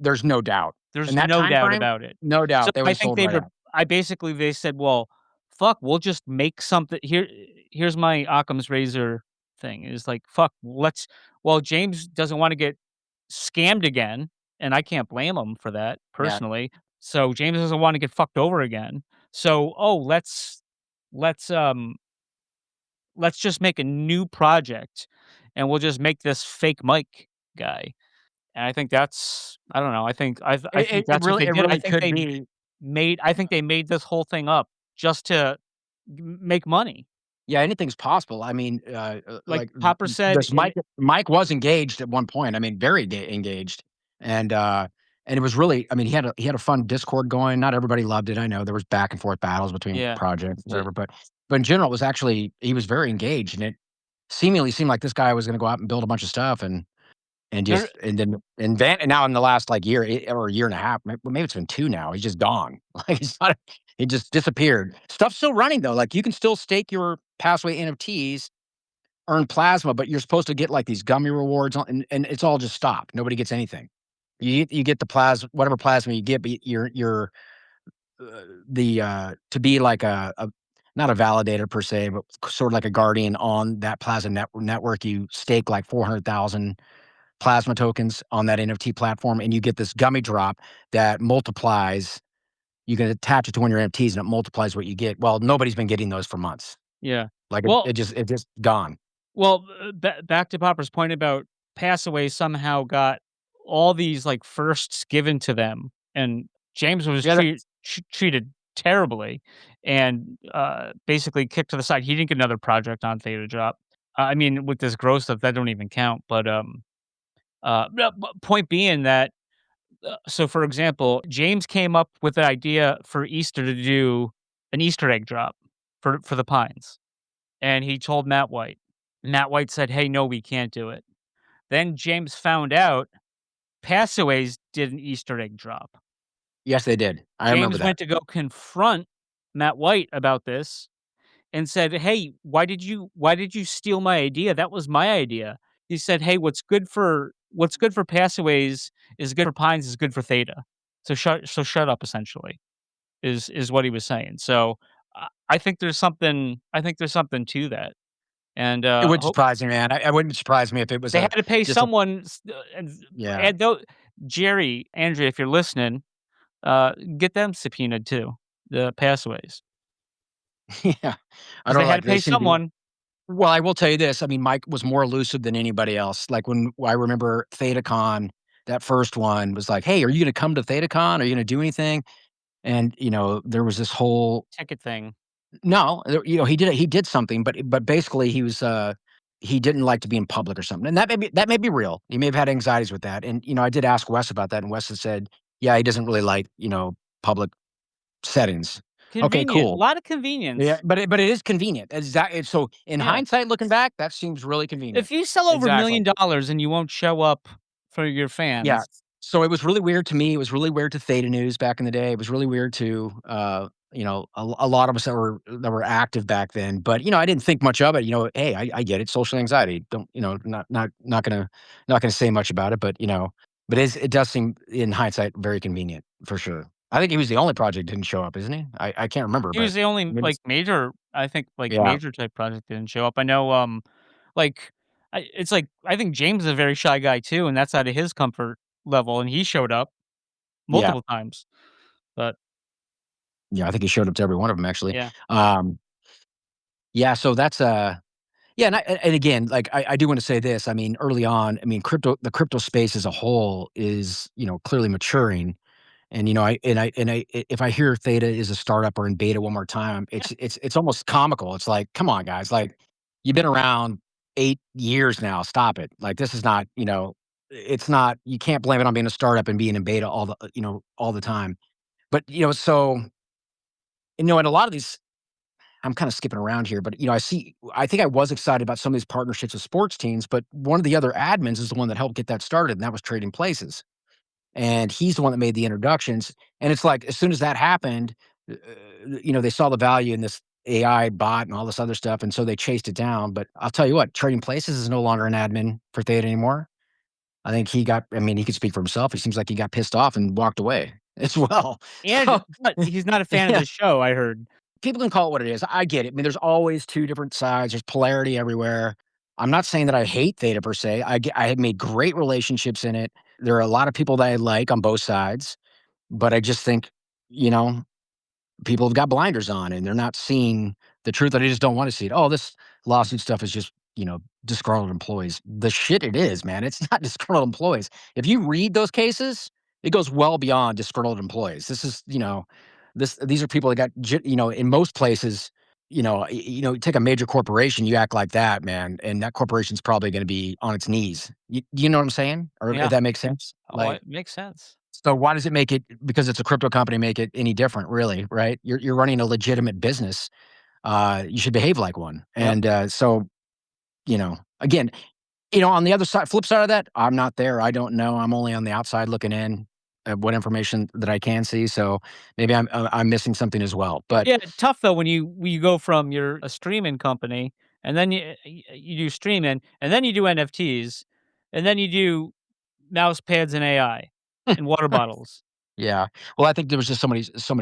there's no doubt. There's In that no time doubt frame, about it. no So doubt they would I have think sold right out. they said, "Well, fuck, we'll just make something here's my Occam's razor thing, is like, fuck, James doesn't wanna get scammed again, and I can't blame him for that Yeah. personally. So James doesn't wanna get fucked over again. So, let's, um let's just make a new project, and we'll just make this fake Mike guy." And I think that's, I don't know, I think It that's what they really, it did. really could be. I think they made this whole thing up just to make money. Yeah, anything's possible. I mean, Like like Popper said this in Mike was engaged at one point. I mean, very engaged, and and it was really. I mean, he had a fun Discord going. Not everybody loved it. I know there was back and forth battles between yeah. projects, J whatever. But in general, it was actually he was very engaged, and it seemingly seemed like this guy was going to go out and build a bunch of stuff, there and now in the last like year or a year and a half, maybe it's been 2 now. He's just gone. Like he just disappeared. Stuff's still running though. Like you can still stake your Passway NFTs, earn plasma, but you're supposed to get like these gummy rewards and it's all just stopped. Nobody gets anything. You get the plasma, whatever plasma you get, but you're to be like a not a validator per se, but sort of like a guardian on that plasma network. You stake like 400,000 plasma tokens on that NFT platform, and you get this gummy drop that multiplies. You can attach it to one of your NFTs, and it multiplies what you get. Well, nobody's been getting those for months. yeah. Like Well it just gone. back to Popper's point about Passaway somehow got all these, like, firsts given to them, and James was Yeah, treated terribly and, basically kicked to the side. He didn't get another project on Theta Drop. I mean, with this gross stuff, that don't even count, but, no, point being that, so, for example, James came up with the idea for Easter to do an Easter egg drop for the Pines, and he told Matt White. Matt White said, "Hey, no, we can't do it." Then James found out Passaways did an Easter egg drop. yes, they did. I remember James that. went to go confront Matt White about this and said, "Hey, why did you steal my idea? That was my idea." He said, "Hey, what's good for Passaways is good for Pines is good for Theta. So shut up essentially." Is what he was saying. So I think there's something to that. And It would hope surprise me, man. I wouldn't surprise me if it was they had a to pay just a someone yeah. and though Jerry, Andrea, if you're listening, get them subpoenaed too, the Passaways, Yeah. I because don't they know, had to like, they pay seem to be someone. well, I will tell you this, I mean, Mike was more elusive than anybody else. Like, when I remember ThetaCon, that first one was like, "Hey, are you gonna come to ThetaCon? Are you gonna do anything?" And, there was this whole Ticket thing. no, he did something, but basically he didn't like to be in public or something, and that may be real. He may have had anxieties with that, and, I did ask Wes about that, and Wes had said, "Yeah, he doesn't really like, public settings." Okay, Convenient, a cool. lot of Yeah, convenience. but it is convenient. So in Yeah. hindsight, looking back, that seems really convenient. If you sell over Exactly. $1,000,000 and you won't show up for your Yeah. fans, So it was really weird to me. It was really weird to Theta News back in the day. It was really weird to a lot of us that were active back then. But I didn't think much of it. Hey, I get it. Social anxiety. Don't not gonna say much about it. But it does seem in hindsight very convenient for sure. I think he was the only project that didn't show up, isn't he? I can't remember, he was but the only, maybe yeah. major type project that didn't show up. I know, like, I think James is a very shy guy too, and that's out of his comfort level, and he showed up Yeah. multiple times. But Yeah, I think he showed up to every one of them actually. yeah, Um, yeah, so that's yeah, and again, like I do want to say this. I mean, early on, I mean, the crypto space as a whole is clearly maturing, And if I hear Theta is a startup or in beta one more time, it's almost comical. It's like, come on, guys, like you've been around 8 years now. Stop it. Like this is not, it's not. You can't blame it on being a startup and being in beta all the time. But so and a lot of these, I'm kind of skipping around here, but I think I was excited about some of these partnerships with sports teams, but one of the other admins is the one that helped get that started, and that was Trading Places. And he's the one that made the introductions. And it's like as soon as that happened, they saw the value in this AI bot and all this other stuff, and so they chased it down. But I'll tell you what, Trading Places is no longer an admin for Theta anymore. I think he got. I mean, he could speak for himself. He seems like he got pissed off and walked away as well. And So but he's not a fan of yeah, the show, I heard. people can call it what it is. I get it. I mean, there's always two different sides. There's polarity everywhere. I'm not saying that I hate Theta per se. I have made great relationships in it. There are a lot of people that I like on both sides, but I just think, you know, people have got blinders on and they're not seeing the truth. That they just don't want to see it. Oh, this lawsuit stuff is just, disgruntled employees. The shit it is, man. It's not disgruntled employees. If you read those cases, it goes well beyond disgruntled employees. This is, these are people that got, in most places, take a major corporation, you act like that, man, and that corporation's probably going to be on its knees. You know what I'm saying? Or if Yeah. that makes sense? Oh, Like, it makes sense. so why does it make it, because it's a crypto company, make it any different, really, right? You're running a legitimate business. You should behave like one. Yep. And again, on the other side, flip side of that, I'm not there. I don't know. I'm only on the outside looking in at what information that I can see. So maybe I'm missing something as well. But Yeah, tough though when you go from you're a streaming company and then you do streaming and then you do NFTs and then you do mouse pads and AI and water bottles. yeah. Well, I think there was just so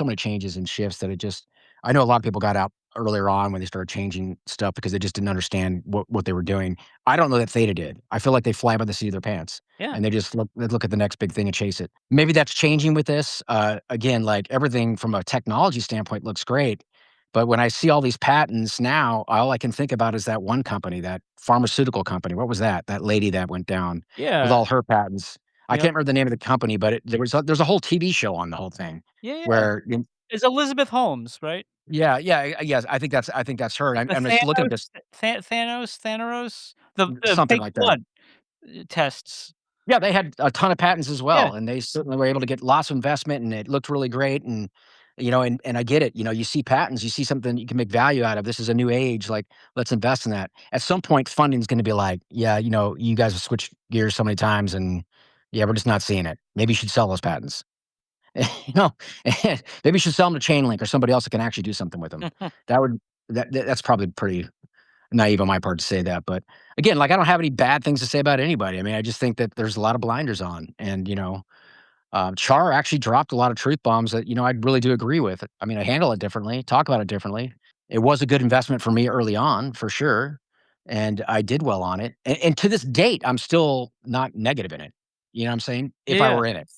many changes and shifts that I know a lot of people got out earlier on when they started changing stuff because they just didn't understand what they were doing. I don't know that Theta did. I feel like they fly by the seat of their pants Yeah. and they look at the next big thing and chase it. Maybe that's changing with this. Again, like everything from a technology standpoint looks great. But when I see all these patents now, all I can think about is that one company, that pharmaceutical company. What was that? That lady that went down with Yeah. all her patents. I Yep. can't remember the name of the company, but there's a whole TV show on the whole thing Yeah, yeah. where It's Elizabeth Holmes, right? yes, I think that's her. The I'm just looking at this Thanos, the something fake like that. blood tests. Yeah, they had a ton of patents as Yeah. well, and they certainly were able to get lots of investment, and it looked really great. And I get it. You see patents, you see something you can make value out of. This is a new age. Like, let's invest in that. At some point, funding is going to be like, yeah, you guys have switched gears so many times, and yeah, we're just not seeing it. Maybe you should sell those patents. You know, maybe you should sell them to Chainlink or somebody else that can actually do something with them. That would that's probably pretty naive on my part to say that, but again, like I don't have any bad things to say about anybody. I mean, I just think that there's a lot of blinders on, and Char actually dropped a lot of truth bombs that I really do agree with. I mean, I handle it differently, talk about it differently. It was a good investment for me early on, for sure, and I did well on it. And to this date, I'm still not negative in it. You know what I'm saying? If I Yeah. were in it,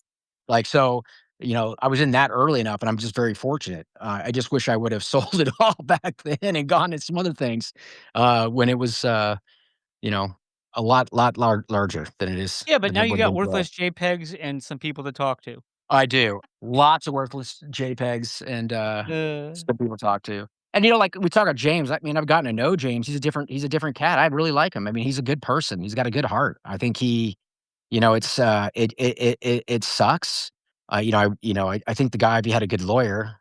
like so. I was in that early enough, and I'm just very fortunate. I just wish I would have sold it all back then and gone to some other things when it was, you know, a lot larger than it is Yeah, but than now it you would have got been today. worthless JPEGs and some people to talk to. I do. Lots of worthless JPEGs and, Uh, some people to talk to. And, like we talk about James, I mean, I've gotten to know James. He's a different cat. I really like him. I mean, he's a good person. He's got a good heart. I think it's, it sucks. I think the guy, if he had a good lawyer,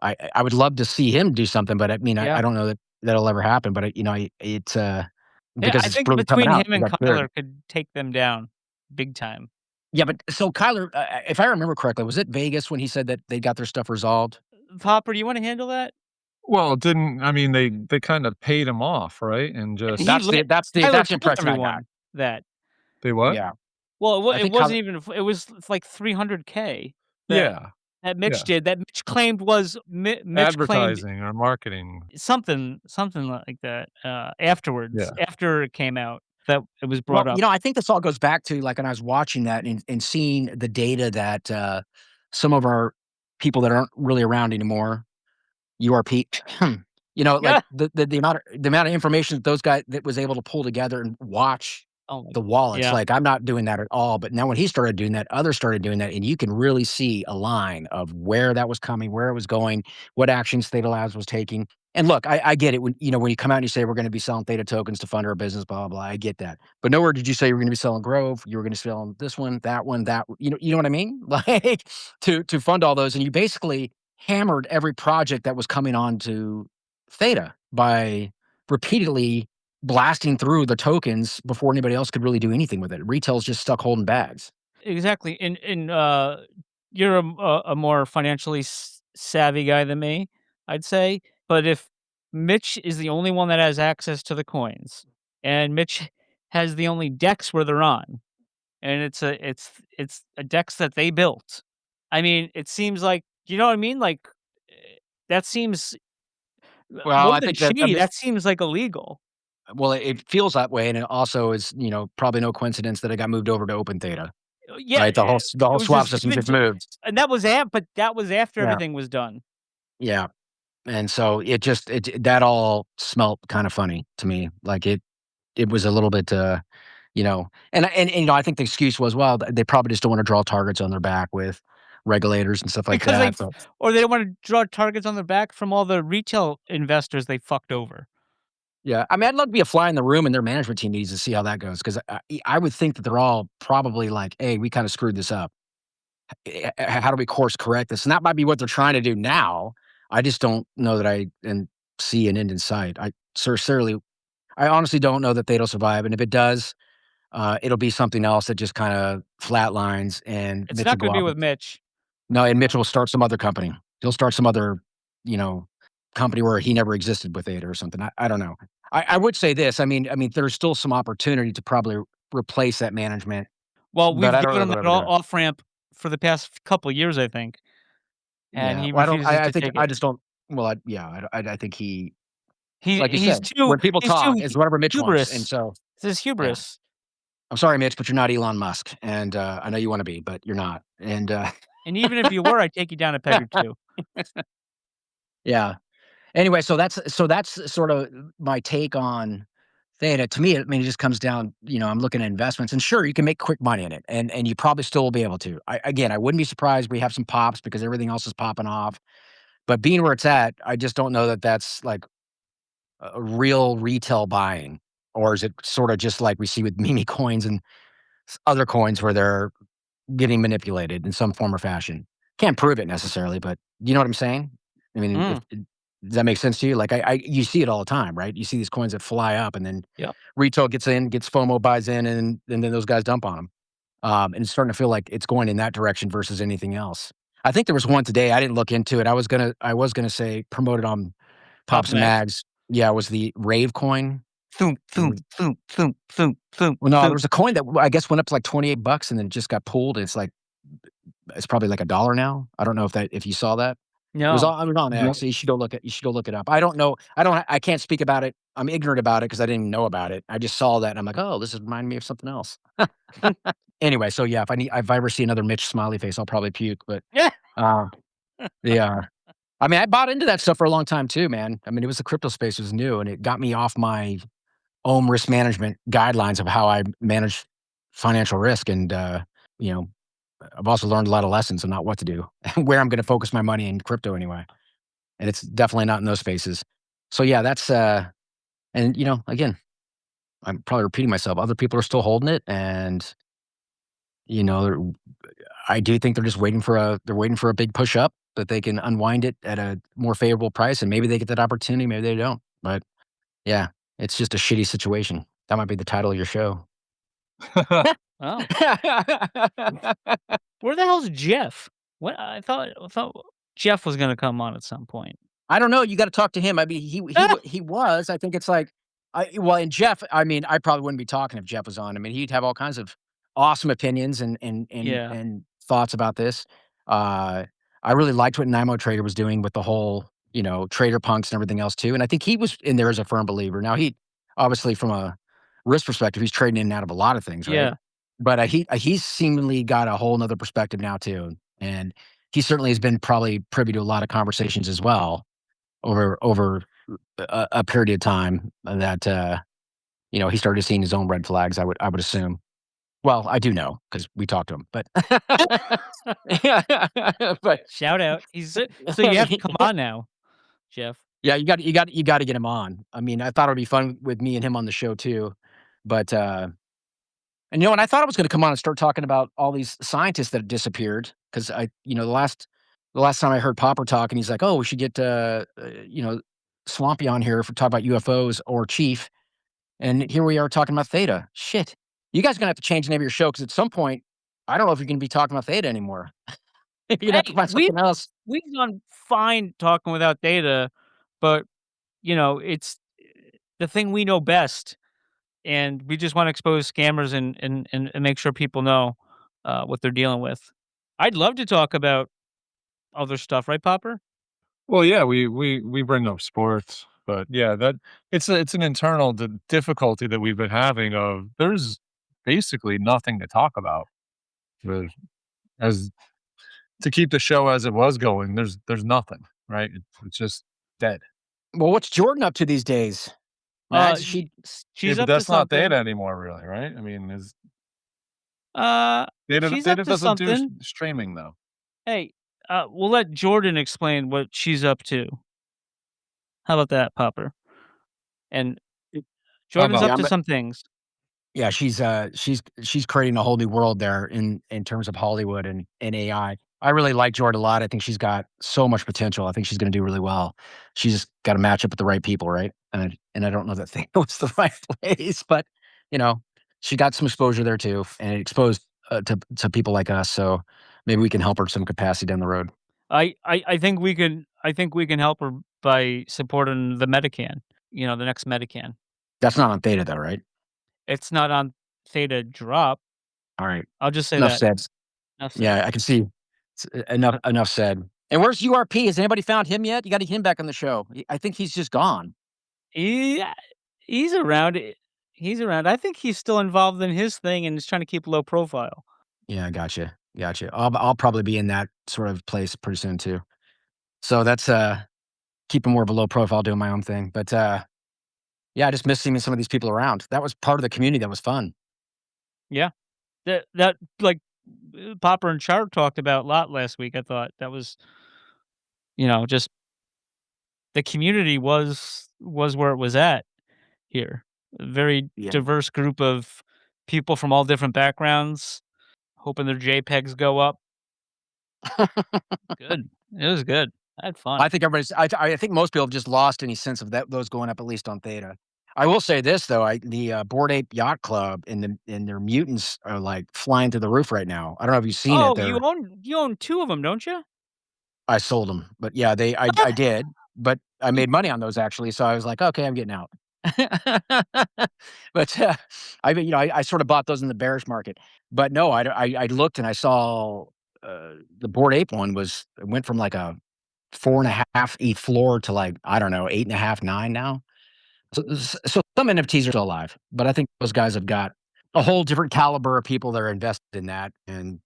I would love to see him do something, but I mean, I yeah. don't know that that'll ever happen, but, Yeah, because I it's think really coming between out. him He and got cleared. Kyler could take them down big time. Yeah, but so Kyler, if I remember correctly, was it Vegas when he said that they got their stuff resolved? Popper, do you wanna handle that? Well, didn't I mean, they kind of paid him off, right? And He just That's let the that's the Kyler that's the told impression I got. everyone that. they what? Yeah. Well, I it think Kyler wasn't even it was like 300K that Yeah, Mitch yeah. did, that Mitch claimed was Mitch claimed Advertising or marketing. something like that, afterwards, Yeah. after it came out, that it was brought well, up. I think this all goes back to, like, when I was watching that and seeing the data that, some of our people that aren't really around anymore, URP, like Yeah. the amount of information that those guys that was able to pull together and watch the wallets. yeah. Like, I'm not doing that at all. But now when he started doing that, others started doing that, and you can really see a line of where that was coming, where it was going, what actions Theta Labs was taking. And look, I get it when when you come out and you say we're going to be selling Theta tokens to fund our business, blah blah blah. I get that, but nowhere did you say you were going to be selling Grove. You were going to sell this one, that you know what I mean? Like to fund all those, and you basically hammered every project that was coming on to Theta by repeatedly blasting through the tokens before anybody else could really do anything with it. Retail's just stuck holding bags. Exactly. And you're a more financially savvy guy than me, I'd say. But if Mitch is the only one that has access to the coins, and Mitch has the only DEX where they're on, and it's a DEX that they built. I mean, it seems like, you know what I mean? Like, that seems Well, more I than think that shady. That seems like illegal. well, it feels that way, and it also is, probably no coincidence that it got moved over to Open Theta, Yeah, right? The it whole was swap just system given just moved. and but that was after Yeah, everything was done. yeah, and so it that all smelt kind of funny to me. Like it was a little bit, and I think the excuse was, well, they probably just don't want to draw targets on their back with regulators and stuff like Because that. But or they don't wanna draw targets on their back from all the retail investors they fucked over. yeah, I mean, I'd love to be a fly in the room in their management team meetings to see how that goes because I would think that they're all probably like, hey, we kind of screwed this up. How do we course correct this? And that might be what they're trying to do now. I just don't know that see an end in sight. I honestly don't know that they'll survive. And if it does, it'll be something else that just kind of flatlines and It's Mitch will not go gonna be off. with Mitch. No, and Mitchell will start some other company. He'll start some other, you know, company where he never existed with Ada or something. I don't know. I would say this. I mean, there's still some opportunity to probably replace that management, Well, but we've I don't given know him that they'll that ever do it. off ramp for the past couple of years, I think, and Yeah. he Well, I don't. refuses I to think take I it. just don't. Well, I think He like you he's said, too when people he's too talk, it's whatever Mitch wants, and hubris. so This is yeah. hubris. I'm sorry, Mitch, but you're not Elon Musk, and I know you want to be, but you're not. And And even if you were, I'd take you down a peg or two. yeah. Anyway, so that's sort of my take on Theta. To me, I mean, it just comes down, I'm looking at investments, and sure, you can make quick money in it, and you probably still will be able to. I wouldn't be surprised we have some pops because everything else is popping off. But being where it's at, I just don't know that that's like a real retail buying, or is it sort of just like we see with meme coins and other coins where they're getting manipulated in some form or fashion? Can't prove it necessarily, but you know what I'm saying? I mean, if Mm, does that make sense to you? Like you see it all the time, right? You see these coins that fly up, and then yep. retail gets in, gets FOMO, buys in, and then those guys dump on them. And it's starting to feel like it's going in that direction versus anything else. I think there was one today. I didn't look into it. I was gonna say promote it on Papa Pops and Max. Mags. Yeah, it was the Rave coin. Thump, thump, thump, thump, thump, thump, Well, no, there thump. was a coin that I guess went up to like $28, and then it just got pulled. It's probably like $1 now. I don't know if you saw that. No. It was on X. So you should go look it up. I don't know. I can't speak about it. I'm ignorant about it because I didn't even know about it. I just saw that and I'm like, oh, this is reminding me of something else. Anyway, so yeah, if I ever see another Mitch smiley face, I'll probably puke. But Yeah. uh, yeah, I mean, I bought into that stuff for a long time too, man. I mean, it was the crypto space was new, and it got me off my own risk management guidelines of how I manage financial risk. And you know, I've also learned a lot of lessons on not what to do, where I'm going to focus my money in crypto anyway. And it's definitely not in those spaces. So yeah, that's and again, I'm probably repeating myself. Other people are still holding it, and I do think they're waiting for a big push up that they can unwind it at a more favorable price, and maybe they get that opportunity, maybe they don't. But yeah, it's just a shitty situation. That might be the title of your show. Oh. Where the hell's Jeff? What I thought Jeff was gonna come on at some point. I don't know. You got to talk to him. I mean, he was. I think it's like, and Jeff. I mean, I probably wouldn't be talking if Jeff was on. I mean, he'd have all kinds of awesome opinions Yeah. and thoughts about this. I really liked what Nimo Trader was doing with the whole, trader punks and everything else too. And I think he was in there as a firm believer. Now he obviously from a risk perspective, he's trading in and out of a lot of things, right? Yeah. But he's seemingly got a whole nother perspective now too, and he certainly has been probably privy to a lot of conversations as well over a period of time that he started seeing his own red flags. I would assume. Well, I do know because we talked to him, but but Shout out. So you have to come on now, Jeff. yeah, you got to get him on. I mean, I thought it'd be fun with me and him on the show too, but and and I thought I was going to come on and start talking about all these scientists that disappeared because the last time I heard Popper talking, he's like, oh, we should get Swampy on here for talk about UFOs or Chief, and here we are talking about Theta. Shit, you guys are gonna have to change the name of your show because at some point, I don't know if you're gonna be talking about Theta anymore. You're gonna have to Hey, find something else. we've done fine talking without data, but it's the thing we know best, and we just want to expose scammers and make sure people know what they're dealing with. I'd love to talk about other stuff, right, Popper? Well, yeah, we bring up sports, but yeah, that it's an internal difficulty that we've been having. Of there's basically nothing to talk about. There's- As to keep the show as it was going, there's nothing, right? It's just dead. Well, what's Jordan up to these days? Mags, she She's but up to that's not something. Theta anymore, really, right? I mean, is She's Theta up to doesn't do something. streaming though. Hey, we'll let Jordan explain what she's up to. How about that, Popper? And How Jordan's about up yeah, to some things. yeah, she's creating a whole new world there in terms of Hollywood and AI. I really like Jordan a lot. I think she's got so much potential. I think she's going to do really well. She's just got to match up with the right people, right? And I don't know that thing was the right place, but you know, she got some exposure there too, and it exposed to people like us. So maybe we can help her some capacity down the road. I think we can help her by supporting the Medican. The next Medican. That's not on Theta though, right? It's not on Theta Drop. All right, I'll just say enough that. said. Enough said. Yeah, I can see. Enough said. And where's URP? Has anybody found him yet? You got to get him back on the show. I think he's just gone. Yeah, he's around. He's around. I think he's still involved in his thing and is trying to keep low profile. Yeah, gotcha. I'll probably be in that sort of place pretty soon too. So that's keeping more of a low profile, doing my own thing. But yeah, I just miss seeing some of these people around. That was part of the community that was fun. Yeah, that like Popper and Char talked about a lot last week. I thought that was, just the community was where it was at here. A very Yeah. diverse group of people from all different backgrounds, hoping their JPEGs go up. Good. It was good. I had fun. I think I think most people have just lost any sense of those going up at least on Theta. I will say this though, the Bored Ape Yacht Club and their mutants are like flying through the roof right now. I don't know if you've seen it. Oh, you own 2 of them, don't you? I sold them, but yeah, I did, but I made money on those actually, so I was like, "Okay, I'm getting out." But, I sort of bought those in the bearish market, but no, I looked and I saw, the Bored Ape one went from like a 4.5 ETH floor to like, I don't know, 8.5, 9 now. So some NFTs are still alive, but I think those guys have got a whole different caliber of people that are invested in that and,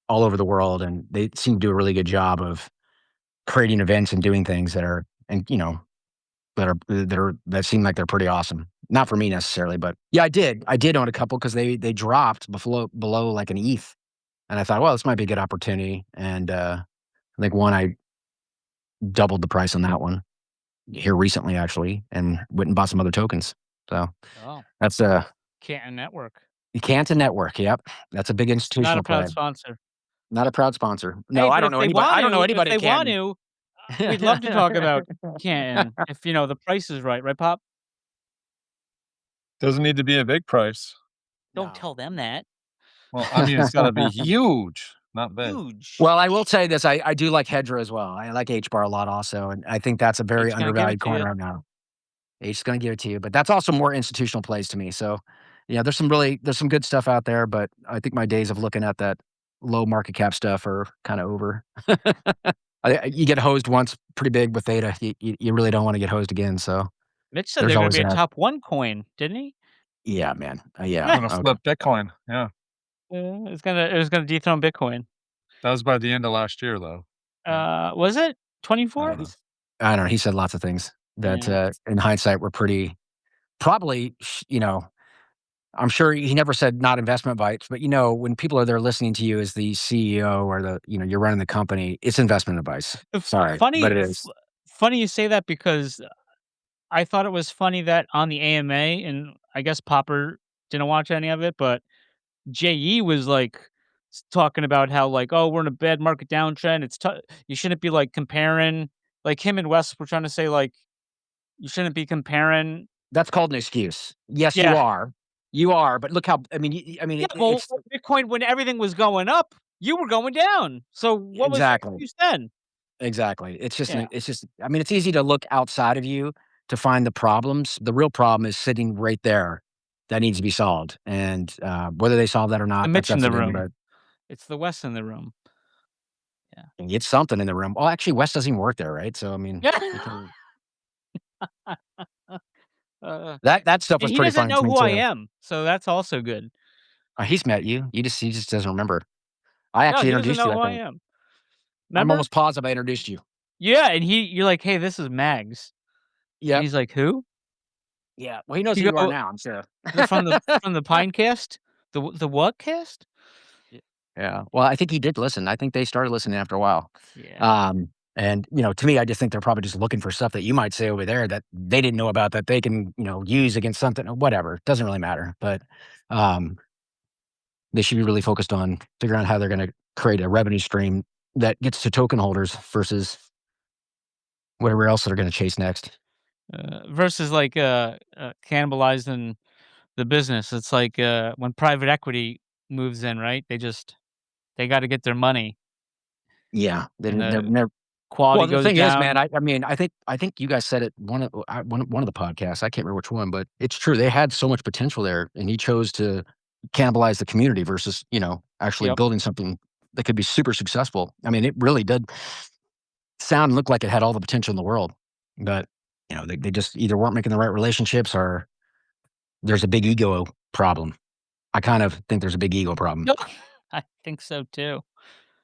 all over the world, and they seem to do a really good job of creating events and doing things that are and, that seem like they're pretty awesome. Not for me necessarily, but yeah, I did own a couple because they dropped below like an ETH, and I thought, well, this might be a good opportunity, and, I think I doubled the price on that one here recently, actually, and went and bought some other tokens. So Oh, that's Canton Network. Canton Network. Yep, that's a big Not institutional a proud play. sponsor. Not a proud sponsor. No, Hey, I but don't know anybody. I don't know if anybody they at want Canton. to, we'd love to talk about Canton if, the price is right, Pop? Doesn't need to be a big price. Don't No. tell them that. Well, I mean, it's got to be huge, not big. Huge. Well, I will say this. I do like Hedra as well. I like H bar a lot also, and I think that's a very H gonna give it undervalued to coin you. right now. H is going to give it to you, but that's also more institutional plays to me. So, yeah, there's some good stuff out there, but I think my days of looking at that low market cap stuff are kind of over. You get hosed once pretty big with Theta. You really don't want to get hosed again. So Mitch said there's they're gonna always be a that. top 1 coin, didn't he? Yeah, man. I'm Yeah. gonna Okay. flip Bitcoin. Yeah, It was gonna dethrone Bitcoin. that was by the end of last year, though. Was it 24? I don't know. He said lots of things that, Yeah. in hindsight, were pretty probably, I'm sure he never said not investment advice, but when people are there listening to you as the CEO or you're running the company, it's investment advice. Sorry, but it is. Funny you say that because I thought it was funny that on the AMA, and I guess Popper didn't watch any of it, but JE was like talking about how like, oh, we're in a bad market downtrend. It's you shouldn't be like comparing. Like him and Wes were trying to say like you shouldn't be comparing. That's called an excuse. Yes, you Yeah, are. You are, but look how yeah. Well, Bitcoin when everything was going up, you were going down. So what was your exactly. excuse then? Exactly. Yeah, It's easy to look outside of you to find the problems. The real problem is sitting right there that needs to be solved. And whether they solve that or the not, that's Mitch in up to the them. room. But It's the Wes in the room. it's something in the room. Well, actually, Wes doesn't even work there, right? So, Yeah. you can, uh, that stuff was he pretty doesn't funny to know me, who I too. am, so that's also good. He's met you. He just doesn't remember. I No, actually he doesn't introduced know you, I who I think. am. I'm Remember? almost positive I introduced you. Yeah, and you're like, "Hey, this is Mags." And Yep. he's like, "Who?" Yeah. Well, he knows who You you are go, now, I'm sure. from the Pinecast? The what cast?" Yeah. Well, I think he did listen. I think they started listening after a while. Yeah. And to me, I just think they're probably just looking for stuff that you might say over there that they didn't know about that they can, use against something or whatever. Doesn't really matter. But um, they should be really focused on figuring out how they're going to create a revenue stream that gets to token holders versus whatever else they're going to chase next. Versus like, cannibalizing the business. It's like, when private equity moves in, right? They gotta get their money, Yeah, and they're the never. quality Well, the goes thing is, man, down. I think you guys said it one of the podcasts. I can't remember which one, but it's true. They had so much potential there, and he chose to cannibalize the community versus actually Yep. building something that could be super successful. I mean, it really did sound and look like it had all the potential in the world, but they just either weren't making the right relationships or there's a big ego problem. I kind of think there's a big ego problem. I think so too.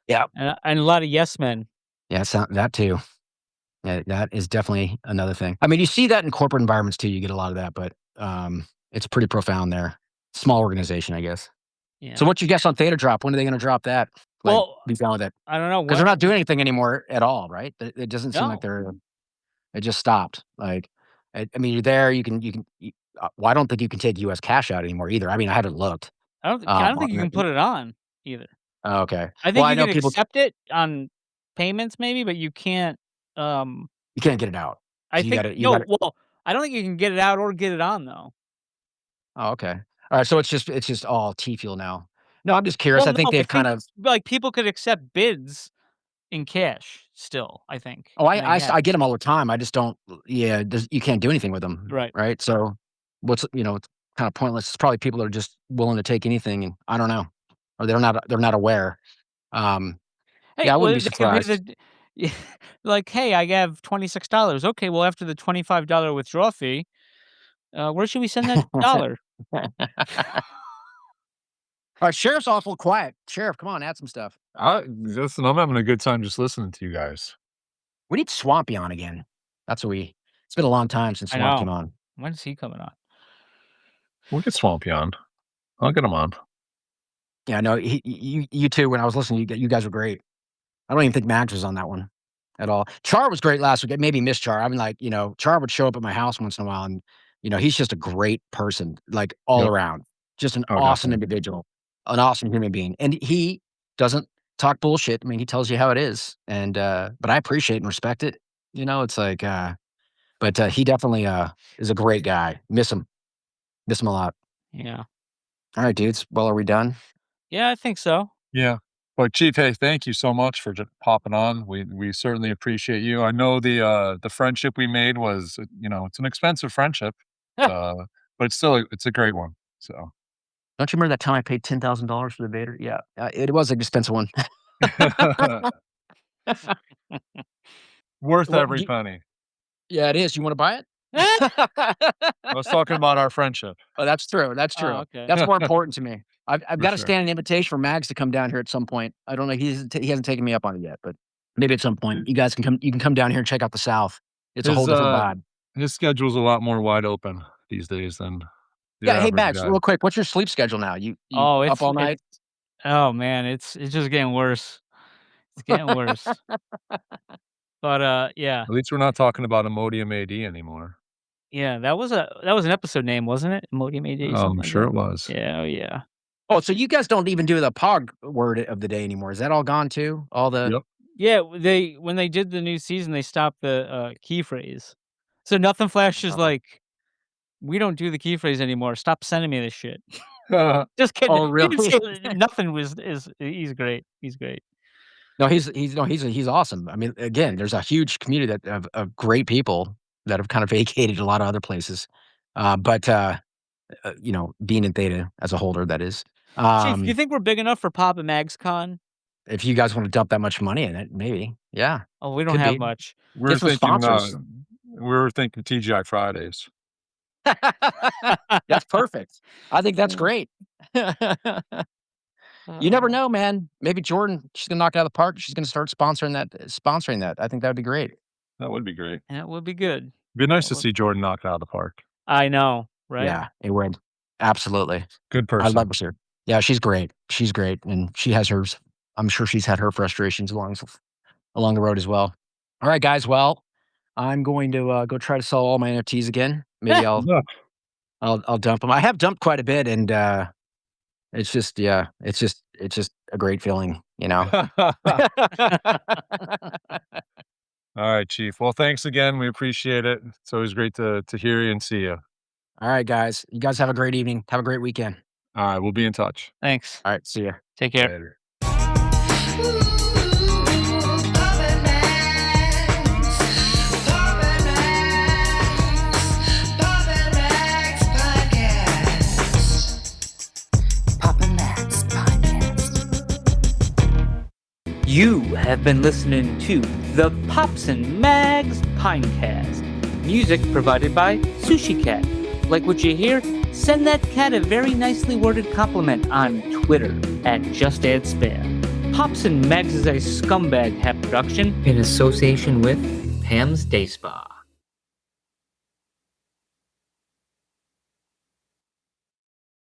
Yeah, And a lot of yes men. yeah, that too. Yeah, that is definitely another thing. I mean, you see that in corporate environments too. You get a lot of that, but it's pretty profound there. Small organization, I guess. So, Yeah. what's your guess on Theta drop? When are they going to drop that? Like, Well, be done with it I don't know because they're what. not doing anything anymore at all, right? It doesn't seem like No. it just stopped. Like, I mean, you're there. Well, I don't think you can take U.S. cash out anymore either. I mean, I haven't looked. I don't think you can put it on either. Okay. I Well, think I you know can people. accept it on payments maybe, but you can't, You can't get it out. I So you got think to. You got no, to. well, I don't think you can get it out or get it on though. Oh, okay. All right. So it's just all T fuel now. No, I'm just curious. Well, I think no, I they've kind think of. like people could accept bids in cash still, I think, Oh, and they I have. get them all the time. I just don't. Yeah, you can't do anything with them, Right. right? So, it's kind of pointless. It's probably people that are just willing to take anything, and I don't know, or they're not aware. Um, Hey, yeah, I wouldn't well, be they can pay surprised. the yeah, like, "Hey, I have $26." Okay, well, after the $25 withdrawal fee, where should we send that dollar? All right, sheriff's awful quiet. Sheriff, come on, add some stuff. Listen, I'm having a good time just listening to you guys. We need Swampy on again. That's what we. It's been a long time since I Swamp came know. on. When's he coming on? We'll get Swampy on. I'll get him on. Yeah, no, you too. When I was listening, you guys were great. I don't even think Max was on that one at all. Char was great last week. Maybe Miss Char. I mean, like, Char would show up at my house once in a while, and he's just a great person, like all Yep. around. Just an Oh, awesome definitely. individual, an awesome human being, and he doesn't talk bullshit. I mean, he tells you how it is, and but I appreciate and respect it. It's like, but he definitely is a great guy. Miss him a lot. Yeah. All right, dudes. Well, are we done? Yeah, I think so. Yeah. But Chief, hey, thank you so much for popping on. We certainly appreciate you. I know the friendship we made was, it's an expensive friendship, uh, but it's a great one. So Don't you remember that time I paid $10,000 for the Vader? Yeah, it was an expensive one. worth Well, every penny. yeah, it is. You wanna buy it? I was talking about our friendship. Oh, that's true, that's Oh, true. okay. That's more important to me. I've For gotta sure. stand an invitation for Mags to come down here at some point. I don't know, he hasn't taken me up on it yet, but maybe at some point you guys can come down here and check out the South. It's a whole His different vibe. his schedule's a lot more wide open these days than the Yeah. Hey, average Max, guy. real quick, what's your sleep schedule now? You Oh, up all night? oh man, it's just getting worse. It's getting worse. But yeah, At least we're not talking about Imodium AD anymore. yeah, that was an episode name, wasn't it? Imodium AD, something I'm like sure that. it was. Yeah, oh yeah. Oh, so you guys don't even do the pog word of the day anymore. Is that all gone too? All the Yep. Yeah, when they did the new season, they stopped the key phrase. So Nothing Flash is like, we don't do the key phrase anymore. Stop sending me this shit. Just kidding. Oh, He didn't really? say Nothing was is he's great. He's great. No, he's awesome. I mean, again, there's a huge community of great people that have kind of vacated a lot of other places. But being in Theta as a holder, that is. Chief, do you think we're big enough for Pop and Mags Con? If you guys want to dump that much money in it, maybe. Yeah. Oh, we don't Could have be. much. We're Get some sponsors. TGI Fridays. That's perfect. I think that's great. You never know, man. Maybe Jordan, she's gonna knock it out of the park. She's gonna start sponsoring that. I think that would be great. That would be great. That would be good. Be nice That to see Jordan knock it out of the park. I know, right? Yeah, it would. Absolutely. Good I person. love her. Yeah, she's great. She's great, and she has hers. I'm sure she's had her frustrations along the road as well. All right, guys. Well, I'm going to go try to sell all my NFTs again. Maybe I'll dump them. I have dumped quite a bit, and it's just a great feeling, you know. All right, Chief. Well, thanks again. We appreciate it. It's always great to hear you and see you. All right, guys. You guys have a great evening. Have a great weekend. All right, we'll be in touch. Thanks. All right, see ya. Take care. Later. You have been listening to the Pops and Mags Pinecast. Music provided by Sushi Cat. Like what you hear? Send that cat a very nicely worded compliment on Twitter @JustAddSpam. Pops and Mags is a Scumbag Hat production in association with Pam's Day Spa.